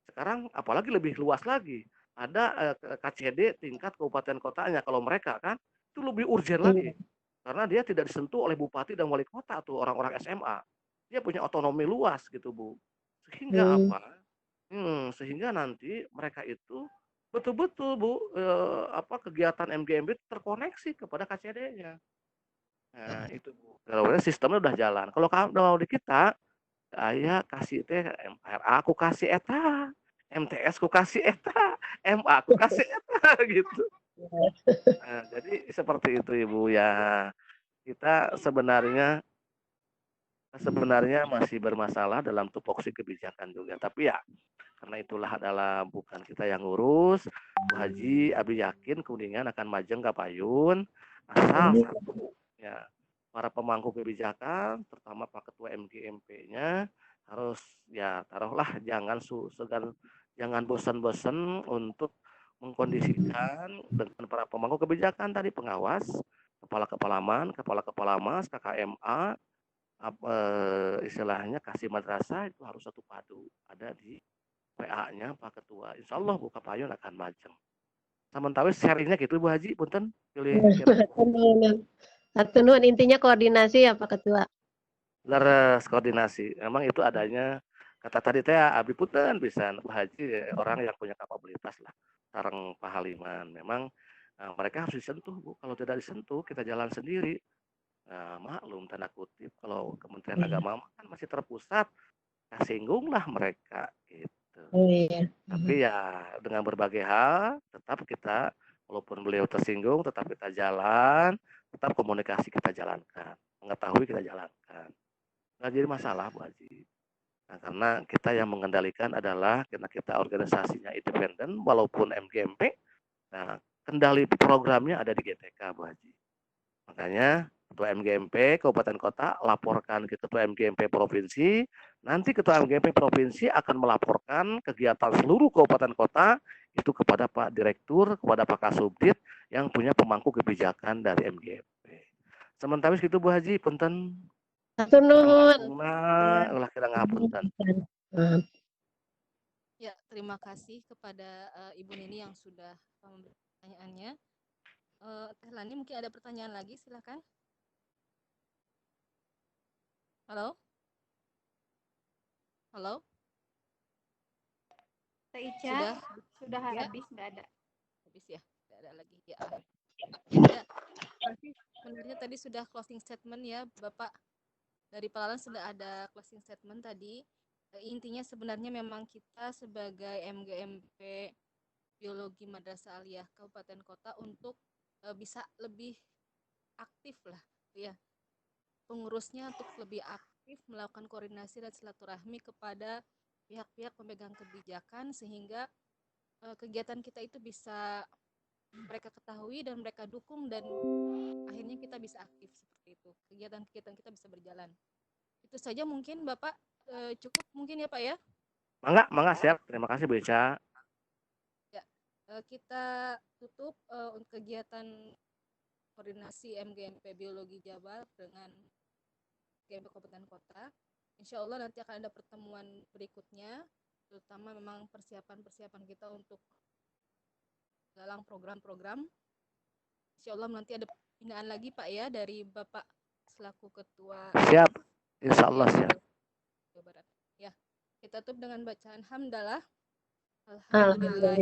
Sekarang apalagi lebih luas lagi. Ada KCD tingkat kabupaten kotanya. Kalau mereka kan itu lebih urgent lagi. Karena dia tidak disentuh oleh bupati dan wali kota tuh orang-orang SMA. Dia punya otonomi luas gitu, Bu. Sehingga apa? Sehingga nanti mereka itu betul-betul Bu kegiatan MGMB terkoneksi kepada KCD-nya. Nah, itu Bu. Kalau sistemnya udah jalan. Kalau di kita saya kasih teh MRA aku kasih eta, MTS ku kasih eta, MA aku kasih eta gitu. Nah, jadi seperti itu Ibu ya. Kita sebenarnya masih bermasalah dalam tupoksi kebijakan juga. Tapi ya karena itulah adalah bukan kita yang ngurus. Bu Haji, Abi yakin Kuningan akan majeng ka payun asal satu ya para pemangku kebijakan, terutama Pak Ketua MGMP-nya harus ya taruhlah jangan bosan-bosan untuk mengkondisikan dengan para pemangku kebijakan tadi, pengawas, kepala mas, KKMA, istilahnya kasih madrasah itu harus satu padu ada di PA-nya Pak Ketua. Insya Allah buka payun akan majeng. Sementara sharingnya gitu Bu Haji, punten pilih. Satu nuhun, intinya koordinasi ya Pak Ketua. Leres koordinasi. Memang itu adanya kata tadi teh Abi punten bisa Bu Haji orang yang punya kapabilitas lah. Sareng Pak Haliman. Memang mereka harus disentuh Bu. Kalau tidak disentuh kita jalan sendiri. Maklum tanda kutip kalau Kementerian Agama kan masih terpusat, singgunglah mereka gitu. Tapi ya dengan berbagai hal tetap kita walaupun beliau tersinggung tetap kita jalan, tetap komunikasi kita jalankan, mengetahui kita jalankan. Nggak jadi masalah Bu Haji. Nah, karena kita yang mengendalikan adalah karena kita organisasinya independen walaupun MGMP, nah kendali programnya ada di GTK Bu Haji. Makanya Ketua MGMP Kabupaten Kota laporkan ke Ketua MGMP Provinsi. Nanti Ketua MGMP Provinsi akan melaporkan kegiatan seluruh Kabupaten Kota itu kepada Pak Direktur, kepada Pak Kasubdit yang punya pemangku kebijakan dari MGMP. Sementara itu Bu Haji, punten. Hatur nuhun. Ulah kira ngapunten. Ya, terima kasih kepada Ibu Nini yang sudah memberi pertanyaannya. Teh Lani mungkin ada pertanyaan lagi, silakan. Halo? Halo? Teh Ica, sudah ya? habis, nggak ada. Habis ya, nggak ada lagi. Ya. Ya, sebenarnya tadi sudah closing statement ya, Bapak. Dari Pak Lalan sudah ada closing statement tadi. Intinya sebenarnya memang kita sebagai MGMP Biologi Madrasah Aliyah Kabupaten Kota untuk bisa lebih aktif lah, ya. Pengurusnya untuk lebih aktif melakukan koordinasi dan silaturahmi kepada pihak-pihak pemegang kebijakan sehingga kegiatan kita itu bisa mereka ketahui dan mereka dukung dan akhirnya kita bisa aktif seperti itu. Kegiatan-kegiatan kita bisa berjalan. Itu saja mungkin Bapak cukup mungkin ya Pak ya? Mangga siap. Terima kasih Bu Ica. Ya, kita tutup untuk kegiatan koordinasi MGMP Biologi Jabar dengan MGMP Kabupaten Kota. Insya Allah nanti akan ada pertemuan berikutnya, terutama memang persiapan kita untuk galang program-program. Insya Allah nanti ada pembinaan lagi Pak ya dari Bapak selaku Ketua. Siap, Insya Allah siap. Ya, kita tutup dengan bacaan hamdalah. Alhamdulillah.